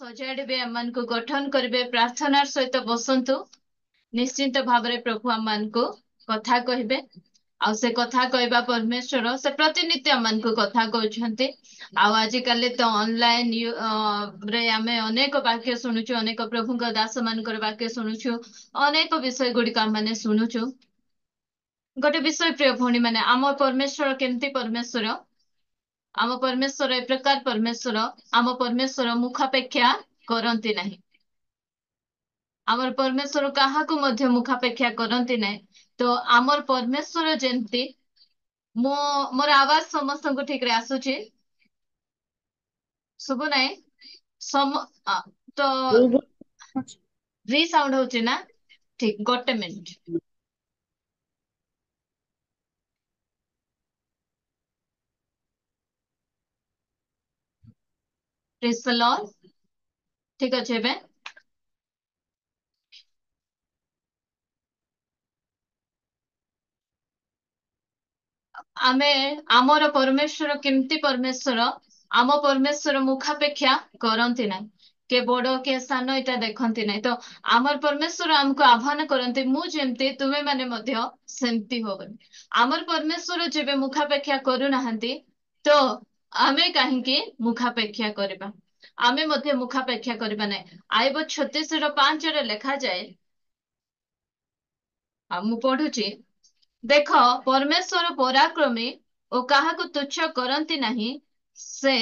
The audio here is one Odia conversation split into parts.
ସଜାଡ଼ିବେ, ଆମମାନଙ୍କୁ ଗଠନ କରିବେ, ପ୍ରାର୍ଥନାର ସହିତ ବସନ୍ତୁ। ନିଶ୍ଚିନ୍ତ ଭାବରେ ପ୍ରଭୁ ଆମମାନଙ୍କୁ କଥା କହିବେ। ଆଉ ସେ କଥା କହିବା ପରମେଶ୍ୱର ସେ ପ୍ରତିନିତ୍ୟ ଆମମାନଙ୍କୁ କଥା କହୁଛନ୍ତି। ଆଉ ଆଜିକାଲି ତ ଅନଲାଇନ ରେ ଆମେ ଅନେକ ବାକ୍ୟ ଶୁଣୁଛୁ, ଅନେକ ପ୍ରଭୁଙ୍କ ଦାସ ମାନଙ୍କର ବାକ୍ୟ ଶୁଣୁଛୁ, ଅନେକ ବିଷୟ ଗୁଡିକ ଆମେ ଶୁଣୁଛୁ। ଗୋଟେ ବିଷୟ ପ୍ରିୟ ଭଉଣୀ ମାନେ, ଆମ ପରମେଶ୍ୱର କେମିତି ପରମେଶ୍ୱର? ଆମ ପରମେଶ୍ୱର ଏ ପ୍ରକାର ପରମେଶ୍ୱର, ଆମ ପରମେଶ୍ୱର ମୁଖାପେକ୍ଷା କରନ୍ତି ନାହିଁ। ଆମର ପରମେଶ୍ୱର କାହାକୁ ମଧ୍ୟ ମୁଖାପେକ୍ଷା କରନ୍ତି ନାହିଁ। ତ ଆମର ପରମେଶ୍ୱର ଯେମିତି, ମୋର ଆୱାଜ ସମସ୍ତଙ୍କୁ ଠିକରେ ଆସୁଛି? ଶୁଭୁ ନାହିଁ? ତ ରି ସାଉଣ୍ଡ ହଉଛି ନା? ଠିକ, ଗୋଟେ ମିନିଟ। ପ୍ରେଜ୍ ଦ ଲର୍ଡ। ଠିକ ଅଛି ଏବେ? ଆମର ପରମେଶ୍ୱର କେମିତି ପରମେଶ୍ୱର? ଆମ ପରମେଶ୍ୱର ମୁଖାପେକ୍ଷା କରନ୍ତି ନାହିଁ। କେ ବଡ କେ ସାନ ଏଇଟା ଦେଖନ୍ତି ନାହିଁ। ତ ଆମର ପରମେଶ୍ୱର ଆମକୁ ଆହ୍ୱାନ କରନ୍ତି, ମୁଁ ଯେମିତି ତୁମେ ମାନେ ମଧ୍ୟ ସେମିତି ହବ। ଆମର ପରମେଶ୍ୱର ଯେବେ ମୁଖାପେକ୍ଷା କରୁନାହାନ୍ତି, ତ ଆମେ କାହିଁକି ମୁଖାପେକ୍ଷା କରିବା? ଆମେ ମଧ୍ୟ ମୁଖାପେକ୍ଷା କରିବା ନାହିଁ। ଆଇବ 36:5 ଲେଖାଯାଏ, ଆଉ ମୁଁ ପଢୁଛି। ଦେଖ, ପରମେଶ୍ୱର ପରାକ୍ରମୀ ଓ କାହାକୁ ତୁଚ୍ଛ କରନ୍ତି ନାହିଁ। ସେ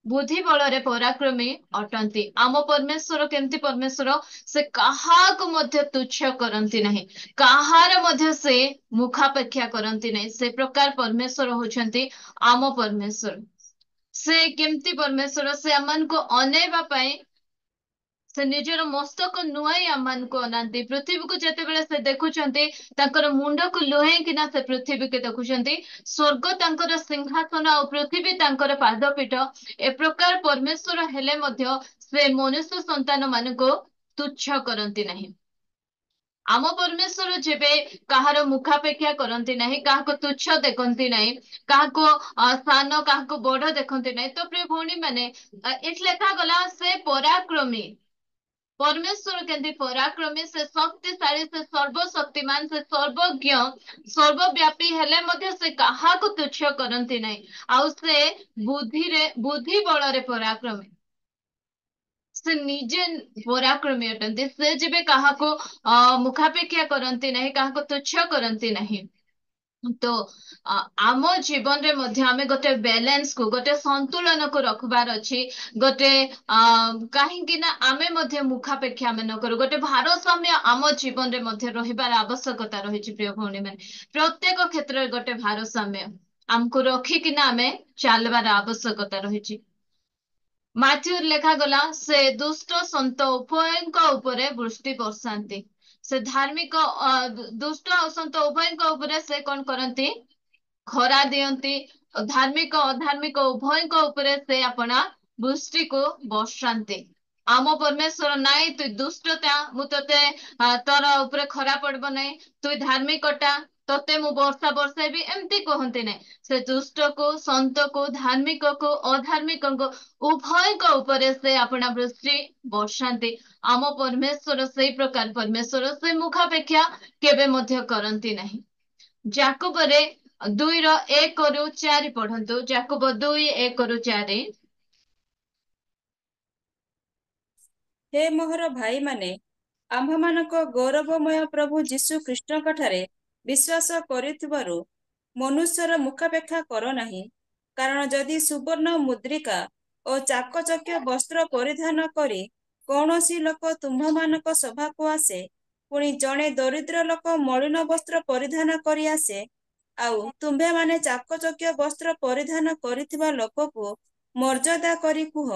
ବୁଦ୍ଧି ବଳରେ ପରାକ୍ରମୀ ଅଟନ୍ତି। ଆମ ପରମେଶ୍ୱର କେମିତି ପରମେଶ୍ୱର? ସେ କାହାକୁ ମଧ୍ୟ ତୁଚ୍ଛ କରନ୍ତି ନାହିଁ, କାହାର ମଧ୍ୟ ସେ ମୁଖାପେକ୍ଷା କରନ୍ତି ନାହିଁ। ସେ ପ୍ରକାର ପରମେଶ୍ୱର ହଉଛନ୍ତି ଆମ ପରମେଶ୍ୱର। ସେ କେମିତି ପରମେଶ୍ୱର? ସେ ଆମମାନଙ୍କୁ ଅନେଇବା ପାଇଁ ସେ ନିଜର ମସ୍ତକ ନୁଆଇ ଆମମାନଙ୍କୁ ଅନାନ୍ତି। ପୃଥିବୀକୁ ଯେତେବେଳେ ସେ ଦେଖୁଛନ୍ତି, ତାଙ୍କର ମୁଣ୍ଡକୁ ଲୁହେଇକିନା ସେ ପୃଥିବୀକୁ ଦେଖୁଛନ୍ତି। ସ୍ୱର୍ଗ ତାଙ୍କର ସିଂହାସନ ଆଉ ପୃଥିବୀ ତାଙ୍କର ପାଦପୀଠ। ଏ ପ୍ରକାର ପରମେଶ୍ୱର ହେଲେ ମଧ୍ୟ ସେ ମନୁଷ୍ୟ ସନ୍ତାନ ମାନଙ୍କୁ ତୁଚ୍ଛ କରନ୍ତି ନାହିଁ। ଆମ ପରମେଶ୍ୱର ଯେବେ କାହାର ମୁଖାପେକ୍ଷା କରନ୍ତି ନାହିଁ, କାହାକୁ ତୁଚ୍ଛ ଦେଖନ୍ତି ନାହିଁ, କାହାକୁ ସାନ କାହାକୁ ବଡ ଦେଖନ୍ତି ନାହିଁ। ତ ପ୍ରିୟ ଭଉଣୀ ମାନେ, ଏଠି ଲେଖାଗଲା ସେ ପରାକ୍ରମୀ। ପରମେଶ୍ୱର କେମିତି ପରାକ୍ରମୀ? ସେ ଶକ୍ତିଶାଳୀ, ସେ ସର୍ବଶକ୍ତିମାନ, ସେ ସର୍ବଜ୍ଞ, ସର୍ବବ୍ୟାପୀ ହେଲେ ମଧ୍ୟ ସେ କାହାକୁ ତୁଚ୍ଛ କରନ୍ତି ନାହିଁ। ଆଉ ସେ ବୁଦ୍ଧି ବଳରେ ପରାକ୍ରମୀ। ସେ ନିଜେ ପରାକ୍ରମୀ ଅଟନ୍ତି। ସେ ଯେବେ କାହାକୁ ମୁଖାପେକ୍ଷା କରନ୍ତି ନାହିଁ, କାହାକୁ ତୁଚ୍ଛ କରନ୍ତି ନାହିଁ। ତ ଆମ ଜୀବନରେ ମଧ୍ୟ ଆମେ ଗୋଟେ ବ୍ୟାଲେନ୍ସକୁ, ଗୋଟେ ସନ୍ତୁଳନକୁ ରଖିବାର ଅଛି। ଗୋଟେ କାହିଁକି ନା ଆମେ ମଧ୍ୟ ମୁଖାପେକ୍ଷା ଆମେ ନ କରୁ। ଗୋଟେ ଭାରସାମ୍ୟ ଆମ ଜୀବନରେ ମଧ୍ୟ ରହିବାର ଆବଶ୍ୟକତା ରହିଛି ପ୍ରିୟ ଭଉଣୀ ମାନେ। ପ୍ରତ୍ୟେକ କ୍ଷେତ୍ରରେ ଗୋଟେ ଭାରସାମ୍ୟ ଆମକୁ ରଖିକିନା ଆମେ ଚାଲିବାର ଆବଶ୍ୟକତା ରହିଛି। ମାଥ୍ୟୁ ଲେଖାଗଲା, ସେ ଦୁଷ୍ଟ ସନ୍ଥ ଉଭୟଙ୍କ ଉପରେ ବୃଷ୍ଟି ବର୍ଷାନ୍ତି। ସେ ଧାର୍ମିକ ଦୁଷ୍ଟ ଆଉ ସନ୍ଥ ଉଭୟଙ୍କ ଉପରେ ସେ କଣ କରନ୍ତି? ଖରା ଦିଅନ୍ତି। ଧାର୍ମିକ ଅଧାର୍ମିକ ଉଭୟଙ୍କ ଉପରେ ସେ ଆପଣା ବୃଷ୍ଟିକୁ ବର୍ଷାନ୍ତି। ଆମ ପରମେଶ୍ୱର, ନାଇଁ ତୁଇ ଦୁଷ୍ଟତା, ମୁଁ ତତେ ତୋର ଉପରେ ଖରା ପଡିବ ନାହିଁ। ତୁଇ ଧାର୍ମିକଟା, ତତେ ମୁଁ ବର୍ଷା ବର୍ଷାଇବି, ଏମିତି କହନ୍ତି ନାହିଁ। ସେ ଦୁଷ୍ଟକୁ, ସନ୍ତକୁ, ଧାର୍ମିକକୁ, ଅଧାର୍ମିକଙ୍କୁ ଉଭୟଙ୍କ ଉପରେ ସେ ଆପଣା ବୃଷ୍ଟି ବର୍ଷାନ୍ତି। ଆମ ପରମେଶ୍ୱର ସେଇ ପ୍ରକାର ପରମେଶ୍ୱର, ସେ ମୁଖାପେକ୍ଷା କେବେ ମଧ୍ୟ କରନ୍ତି ନାହିଁ। ଯାକୋବରେ 2:1-4 ପଢନ୍ତୁ। ଯାକୋବ 2:1-4। ହେ ମୋହର ଭାଇମାନେ, ଆମ୍ଭମାନଙ୍କ ଗୌରବମୟ ପ୍ରଭୁ ଯୀଶୁ ଖ୍ରୀଷ୍ଟଙ୍କ ଠାରେ ବିଶ୍ୱାସ କରିଥିବାରୁ ମନୁଷ୍ୟର ମୁଖାପେକ୍ଷା କର ନାହିଁ। କାରଣ ଯଦି ସୁବର୍ଣ୍ଣ ମୁଦ୍ରିକା ଓ ଚାକଚକ୍ୟ ବସ୍ତ୍ର ପରିଧାନ କରି କୌଣସି ଲୋକ ତୁମ୍ଭମାନଙ୍କ ସଭାକୁ ଆସେ, ପୁଣି ଜଣେ ଦରିଦ୍ର ଲୋକ ମଳିନ ବସ୍ତ୍ର ପରିଧାନ କରି ଆସେ, ଆଉ ତୁମ୍ଭେମାନେ ଚାକଚକ୍ୟ ବସ୍ତ୍ର ପରିଧାନ କରିଥିବା ଲୋକକୁ ମର୍ଯ୍ୟାଦା କରି କୁହ,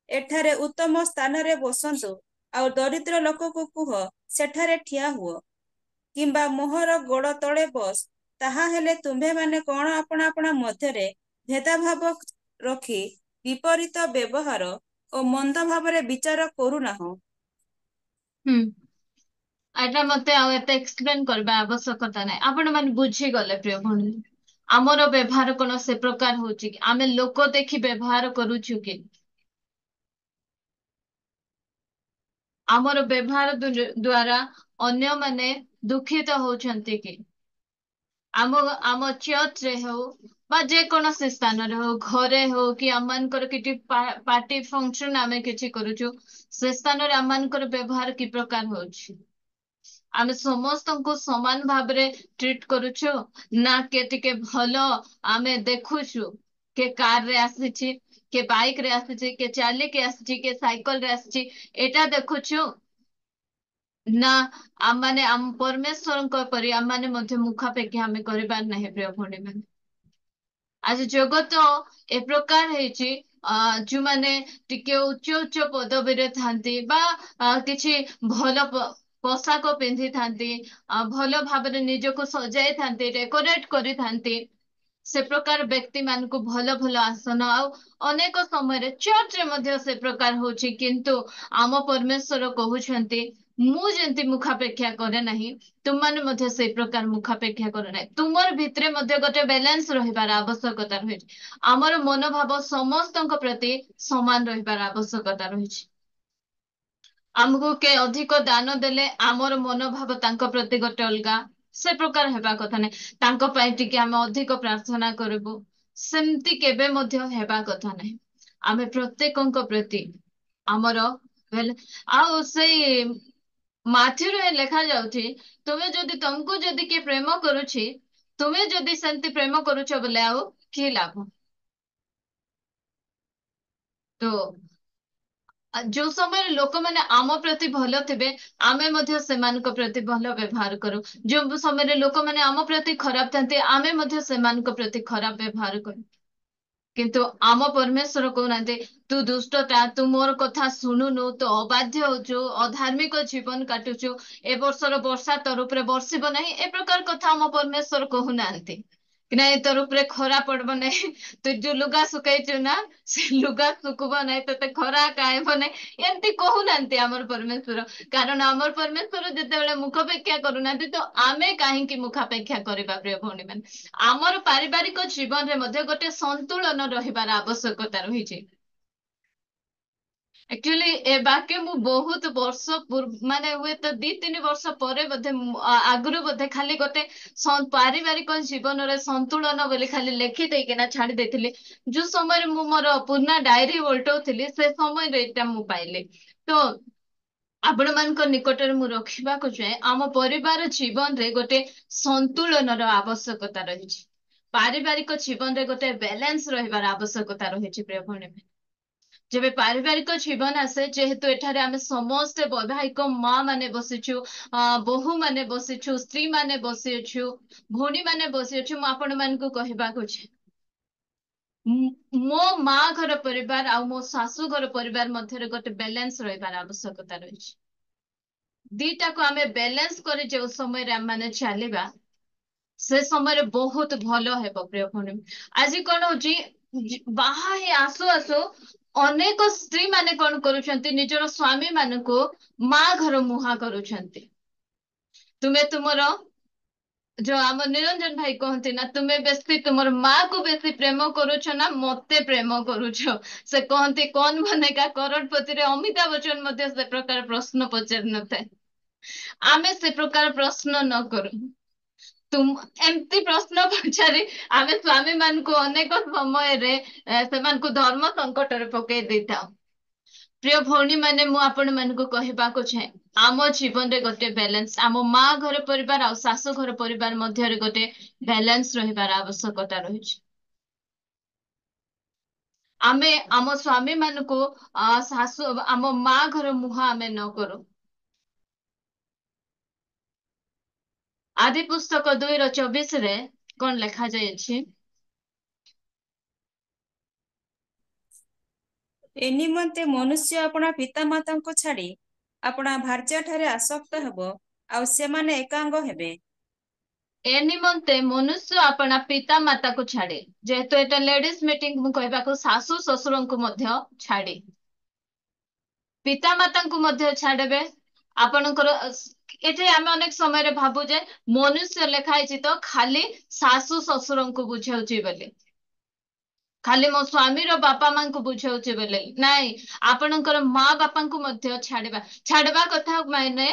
ଏଠାରେ ଉତ୍ତମ ସ୍ଥାନରେ ବସନ୍ତୁ, ଆଉ ଦରିଦ୍ର ଲୋକକୁ କୁହ, ସେଠାରେ ଠିଆ ହୁଅ, କିମ୍ବା ମୋହର ଗୋଡ଼ ତଳେ ବସ, ତାହା ହେଲେ ତୁମ୍ଭେମାନେ କଣ ଆପଣା ଆପଣା ମଧ୍ୟରେ ଭେଦାଭାବ ରଖି ବିପରୀତ ବ୍ୟବହାର ଓ ମନ୍ଦ ଭାବରେ ବିଚାର କରୁନାହଁ? ଏଇଟା ମତେ ଆଉ ଏତେ ଏକ୍ସପ୍ଲେନ କରିବା ଆବଶ୍ୟକତା ନାହିଁ। ଆପଣ ମାନେ ବୁଝିଗଲେ ପ୍ରିୟ ଭଉଣୀ। ଆମର ବ୍ୟବହାର କଣ ସେ ପ୍ରକାର ହଉଛି କି? ଆମେ ଲୋକ ଦେଖି ବ୍ୟବହାର କରୁଛୁ କି? ଆମର ବ୍ୟବହାର ଦ୍ଵାରା ଅନ୍ୟମାନେ ଦୁଃଖିତ ହଉଛନ୍ତି କି? ଆମ ଆମ ଚର୍ଚ୍ଚରେ ହଉ ବା ଯେକୌଣସି ସ୍ଥାନରେ ହଉ, ଘରେ ହଉ, କି ଆମମାନଙ୍କର କିଛି ପାର୍ଟି ଫଙ୍କସନ ଆମେ କିଛି କରୁଛୁ, ସେ ସ୍ଥାନରେ ଆମମାନଙ୍କର ବ୍ୟବହାର କି ପ୍ରକାର ହଉଛି? ଆମେ ସମସ୍ତଙ୍କୁ ସମାନ ଭାବରେ ଟ୍ରିଟ କରୁଛୁ, ନା କେ ଟିକେ ଭଲ ଆମେ ଦେଖୁଛୁ? କେ କାର ରେ ଆସିଛି, କେ ବାଇକ ରେ ଆସିଛି, କେ ଚାଲିକି ଆସିଛି, କେ ସାଇକେଲ ରେ ଆସିଛି, ଏଇଟା ଦେଖୁଛୁ? ନା ଆମମାନେ ଆମ ପରମେଶ୍ୱରଙ୍କ ପରି ଆମମାନେ ମଧ୍ୟ ମୁଖାପେକ୍ଷୀ ଆମେ କରିବାର ନାହିଁ ପ୍ରିୟ ଭଉଣୀ ମାନେ। ଆଜି ଜଗତ ଏ ପ୍ରକାର ହେଇଛି, ଯୋଉମାନେ ଟିକେ ଉଚ୍ଚ ଉଚ୍ଚ ପଦବୀରେ ଥାନ୍ତି ବା କିଛି ଭଲ ପୋଷାକ ପିନ୍ଧିଥାନ୍ତି, ଭଲ ଭାବରେ ନିଜକୁ ସଜାଇଥାନ୍ତି, ଡେକୋରେଟ କରିଥାନ୍ତି, ସେ ପ୍ରକାର ବ୍ୟକ୍ତି ମାନଙ୍କୁ ଭଲ ଭଲ ଆସନ, ଆଉ ଅନେକ ସମୟରେ ଚର୍ଚ୍ଚରେ ମଧ୍ୟ ସେ ପ୍ରକାର ହଉଛି, କିନ୍ତୁ ଆମ ପରମେଶ୍ୱର କହୁଛନ୍ତି ମୁଁ ଯେମିତି ମୁଖାପେକ୍ଷା କରେ ନାହିଁ, ତୁମମାନେ ମଧ୍ୟ ସେଇ ପ୍ରକାର ମୁଖାପେକ୍ଷା କର ନାହିଁ। ତୁମର ଭିତରେ ମଧ୍ୟ ଗୋଟେ ବାଲାନ୍ସ ରହିବାର ଆବଶ୍ୟକତା ରହିଛି। ଆମର ମନୋଭାବ ସମସ୍ତଙ୍କ ପ୍ରତି ସମାନ ରହିବାର ଆବଶ୍ୟକତା ରହିଛି। ଆମକୁ କେ ଅଧିକ ଦାନ ଦେଲେ ଆମର ମନୋଭାବ ତାଙ୍କ ପ୍ରତି ଗୋଟେ ଅଲଗା, ସେ ପ୍ରକାର ହେବା କଥା ନାହିଁ। ତାଙ୍କ ପାଇଁ ଟିକେ ଆମେ ଅଧିକ ପ୍ରାର୍ଥନା କରିବୁ, ସେମିତି କେବେ ମଧ୍ୟ ହେବା କଥା ନାହିଁ। ଆମେ ପ୍ରତ୍ୟେକଙ୍କ ପ୍ରତି ଆମର ଆଉ ସେଇ ମାଥିରେ ଲେଖା ଯାଉଛି, ତୁମେ ଯଦି ତମକୁ ଯଦି କିଏ ପ୍ରେମ କରୁଛି, ତୁମେ ଯଦି ସେମିତି ପ୍ରେମ କରୁଛ ବୋଲେ ଆଉ କି ଲାଭ? ତ ଯୋଉ ସମୟରେ ଲୋକମାନେ ଆମ ପ୍ରତି ଭଲ ଥିବେ, ଆମେ ମଧ୍ୟ ସେମାନଙ୍କ ପ୍ରତି ଭଲ ବ୍ୟବହାର କରୁ। ଯୋଉ ସମୟରେ ଲୋକମାନେ ଆମ ପ୍ରତି ଖରାପ ଥାନ୍ତି, ଆମେ ମଧ୍ୟ ସେମାନଙ୍କ ପ୍ରତି ଖରାପ ବ୍ୟବହାର କରୁ। କିନ୍ତୁ ଆମ ପରମେଶ୍ୱର କହୁନାହାନ୍ତି ତୁ ଦୁଷ୍ଟଟା, ତୁ ମୋର କଥା ଶୁଣୁନୁ, ତୁ ଅବାଧ୍ୟ ହଉଛୁ, ଅଧାର୍ମିକ ଜୀବନ କାଟୁଛୁ, ଏ ବର୍ଷର ବର୍ଷା ତୋର ଉପରେ ବର୍ଷିବ ନାହିଁ, ଏ ପ୍ରକାର କଥା ଆମ ପରମେଶ୍ୱର କହୁନାହାନ୍ତି। କି ନାଇଁ ତୋର ଉପରେ ଖରା ପଡବ ନାହିଁ, ତୁ ଯୋଉ ଲୁଗା ଶୁଖେଇଛୁ ନା, ସେ ଲୁଗା ଶୁଖୁବ ନାହିଁ, ତତେ ଖରା କାଇବ ନାହିଁ, ଏମିତି କହୁନାହାନ୍ତି ଆମର ପରମେଶ୍ୱର। କାରଣ ଆମର ପରମେଶ୍ୱର ଯେତେବେଳେ ମୁଖାପେକ୍ଷା କରୁନାହାନ୍ତି, ତ ଆମେ କାହିଁକି ମୁଖାପେକ୍ଷା କରିବା ପ୍ରିୟ ଭଉଣୀ ମାନେ? ଆମର ପାରିବାରିକ ଜୀବନରେ ମଧ୍ୟ ଗୋଟେ ସନ୍ତୁଳନ ରହିବାର ଆବଶ୍ୟକତା ରହିଛି। ଆକ୍ଚୁଆଲି ଏ ବାକ୍ୟ ମୁଁ ବହୁତ ବର୍ଷ ମାନେ ହୁଏତ 2-3 ବର୍ଷ ପରେ ବୋଧେ ଆଗରୁ ବୋଧେ ଖାଲି ଗୋଟେ ପାରିବାରିକ ଜୀବନରେ ସନ୍ତୁଳନ ବୋଲି ଖାଲି ଲେଖି ଦେଇକିନା ଛାଡି ଦେଇଥିଲି। ଯୋଉ ସମୟରେ ମୁଁ ମୋର ପୁରୁଣା ଡାଏରୀ ଓଲଟଉଥିଲି, ସେ ସମୟରେ ଏଇଟା ମୁଁ ପାଇଲି। ତ ଆପଣ ମାନଙ୍କ ନିକଟରେ ମୁଁ ରଖିବାକୁ ଚାହେଁ, ଆମ ପରିବାର ଜୀବନରେ ଗୋଟେ ସନ୍ତୁଳନର ଆବଶ୍ୟକତା ରହିଛି। ପାରିବାରିକ ଜୀବନରେ ଗୋଟେ ବାଲାନ୍ସ ରହିବାର ଆବଶ୍ୟକତା ରହିଛି ପ୍ରିୟ ଭଉଣୀ। ଯେବେ ପାରିବାରିକ ଜୀବନ ଆସେ, ଯେହେତୁ ଏଠାରେ ଆମେ ସମସ୍ତେ ବୈବାହିକ ମା ମାନେ ବସିଛୁ, ବୋହୂ ମାନେ ବସିଛୁ, ସ୍ତ୍ରୀ ମାନେ ବସିଅଛୁ, ଭଉଣୀ ମାନେ ବସିଅଛୁ, ମୁଁ ଆପଣ ମାନଙ୍କୁ କହିବାକୁ ଚାହେଁ ମୋ ମା ଘର ପରିବାର ଆଉ ମୋ ଶାଶୁ ଘର ପରିବାର ମଧ୍ୟରେ ଗୋଟେ ବାଲାନ୍ସ ରହିବାର ଆବଶ୍ୟକତା ରହିଛି। ଦିଟାକୁ ଆମେ ବାଲାନ୍ସ କରି ଯୋଉ ସମୟରେ ଆମେ ମାନେ ଚାଲିବା, ସେ ସମୟରେ ବହୁତ ଭଲ ହେବ ପ୍ରିୟ ଭଉଣୀ। ଆଜି କଣ ହଉଛି, ବାହା ହେଇ ଆସୁ ଆସୁ ଅନେକ ସ୍ତ୍ରୀ ମାନେ କଣ କରୁଛନ୍ତି, ନିଜର ସ୍ଵାମୀ ମାନଙ୍କୁ ମା ଘର ମୁହାଁ କରୁଛନ୍ତି। ତୁମେ ତୁମର ଯୋଉ ଆମ ନିରଞ୍ଜନ ଭାଇ କହନ୍ତି ନା, ତୁମେ ବେଶୀ ତୁମର ମା କୁ ବେଶୀ ପ୍ରେମ କରୁଛ ନା ମତେ ପ୍ରେମ କରୁଛ? ସେ କହନ୍ତି କୌନ ବନେଗା କରୋଡପତିରେ ଅମିତାଭ ବଚ୍ଚନ ମଧ୍ୟ ସେ ପ୍ରକାର ପ୍ରଶ୍ନ ପଚାରି ନଥାଏ। ଆମେ ସେ ପ୍ରକାର ପ୍ରଶ୍ନ ନ କରୁ। ଏମିତି ପ୍ରଶ୍ନ ପଚାରି ଆମେ ସ୍ଵାମୀ ମାନଙ୍କୁ ଅନେକ ସମୟରେ ସେମାନଙ୍କୁ ଧର୍ମ ସଙ୍କଟରେ ପକେଇ ଦେଇଥାଉ। ପ୍ରିୟ ଭଉଣୀ ମାନେ, ମୁଁ ଆପଣ ମାନଙ୍କୁ କହିବାକୁ ଚାହେଁ, ଆମ ଜୀବନରେ ଗୋଟେ ବାଲାନ୍ସ, ଆମ ମା ଘର ପରିବାର ଆଉ ଶାଶୁ ଘର ପରିବାର ମଧ୍ୟରେ ଗୋଟେ ବାଲାନ୍ସ ରହିବାର ଆବଶ୍ୟକତା ରହିଛି। ଆମେ ଆମ ସ୍ଵାମୀ ମାନଙ୍କୁ ଆମ ମା ଘର ମୁହଁ ଆମେ ନ କରୁ। ଆଦି ପୁସ୍ତକ 2:24 କଣ ଲେଖାଯାଇଛି? ଏ ନିମନ୍ତେ ମନୁଷ୍ୟ ଆପଣା ପିତାମାତାଙ୍କୁ ଛାଡି ଆପଣା ଭାର୍ଯ୍ୟା ଠାରେ ଆସକ୍ତ ହେବ, ଆଉ ସେମାନେ ଏକାଙ୍ଗ ହେବେ। ଏ ନିମନ୍ତେ ମନୁଷ୍ୟ ଆପଣା ପିତା ମାତାକୁ ଛାଡେ, ଯେହେତୁ ଏଟା ଲେଡିଜ ମିଟିଂ, ମୁଁ କହିବାକୁ ଶାଶୁ ଶ୍ୱଶୁରଙ୍କୁ ମଧ୍ୟ ଛାଡେ, ପିତା ମାତାଙ୍କୁ ମଧ୍ୟ ଛାଡିବେ। ଆପଣଙ୍କର ଏଠି ଆମେ ଅନେକ ସମୟରେ ଭାବୁ ଯେ ମନୁଷ୍ୟ ଲେଖା ହେଇଛି ତ ଖାଲି ଶାଶୁ ଶ୍ୱଶୁରଙ୍କୁ ବୁଝାଉଛି ବୋଲି। ଖାଲି ମୋ ସ୍ଵାମୀର ବାପା ମାଙ୍କୁ ବୁଝାଉଛି ବୋଲେ ନାଇଁ, ଆପଣଙ୍କର ମା ବାପାଙ୍କୁ ମଧ୍ୟ ଛାଡିବା କଥା। ମାନେ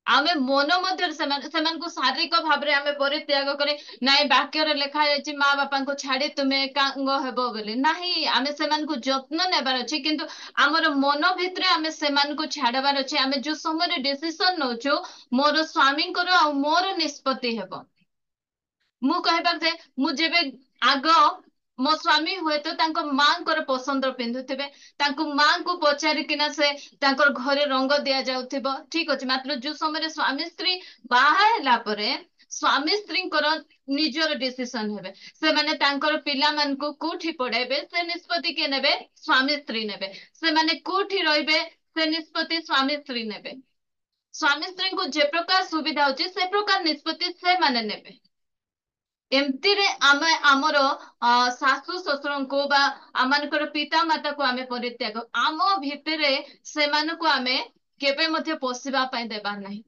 ଆମେ ମନ ମଧ୍ୟରେ ସେମାନଙ୍କୁ ଶାରୀରିକ ଭାବରେ ଆମେ ପରିତ୍ୟାଗ କରି, ନାଇଁ ବାକ୍ୟରେ ଲେଖା ଯାଇଛି ମା ବାପାଙ୍କୁ ଛାଡି ତୁମେ ଏକାଙ୍ଗ ହେବ ବୋଲି, ନାହିଁ ଆମେ ସେମାନଙ୍କୁ ଯତ୍ନ ନେବାର ଅଛି, କିନ୍ତୁ ଆମର ମନ ଭିତରେ ଆମେ ସେମାନଙ୍କୁ ଛାଡିବାର ଅଛି। ଆମେ ଯୋଉ ସମୟରେ ଡିସିସନ ନଉଛୁ, ମୋର ସ୍ଵାମୀଙ୍କର ଆଉ ମୋର ନିଷ୍ପତ୍ତି ହେବ। ମୁଁ କହିବାକୁ ଯେ ମୁଁ ଯେବେ ଆଗ ମୋ ସ୍ଵାମୀ ହୁଏତ ତାଙ୍କ ମାଙ୍କର ପସନ୍ଦ ପିନ୍ଧୁଥିବେ, ତାଙ୍କୁ ମାଙ୍କୁ ପଚାରିକିନା ସେ ତାଙ୍କର ଘରେ ରଙ୍ଗ ଦିଆଯାଉଥିବ, ଠିକ ଅଛି। ମାତ୍ର ଯୋଉ ସମୟରେ ସ୍ଵାମୀ ସ୍ତ୍ରୀ ବାହା ହେଲା ପରେ ସ୍ଵାମୀ ସ୍ତ୍ରୀଙ୍କର ନିଜର ଡିସିସନ ହେବେ, ସେମାନେ ତାଙ୍କର ପିଲାମାନଙ୍କୁ କୋଉଠି ପଢେଇବେ ସେ ନିଷ୍ପତ୍ତି କିଏ ନେବେ? ସ୍ଵାମୀ ସ୍ତ୍ରୀ ନେବେ। ସେମାନେ କୋଉଠି ରହିବେ ସେ ନିଷ୍ପତ୍ତି ସ୍ଵାମୀ ସ୍ତ୍ରୀ ନେବେ। ସ୍ଵାମୀ ସ୍ତ୍ରୀଙ୍କୁ ଯେ ପ୍ରକାର ସୁବିଧା ହଉଛି ସେ ପ୍ରକାର ନିଷ୍ପତ୍ତି ସେମାନେ ନେବେ। ଏମିତିରେ ଆମେ ଆମର ଶାଶୁ ଶ୍ୱଶୁରଙ୍କୁ ବା ଆମମାନଙ୍କର ପିତା ମାତାକୁ ଆମେ ପରିତ୍ୟାଗ, ଆମ ଭିତରେ ସେମାନଙ୍କୁ ଆମେ କେବେ ମଧ୍ୟ ପଶିବା ପାଇଁ ଦେବାର ନାହିଁ।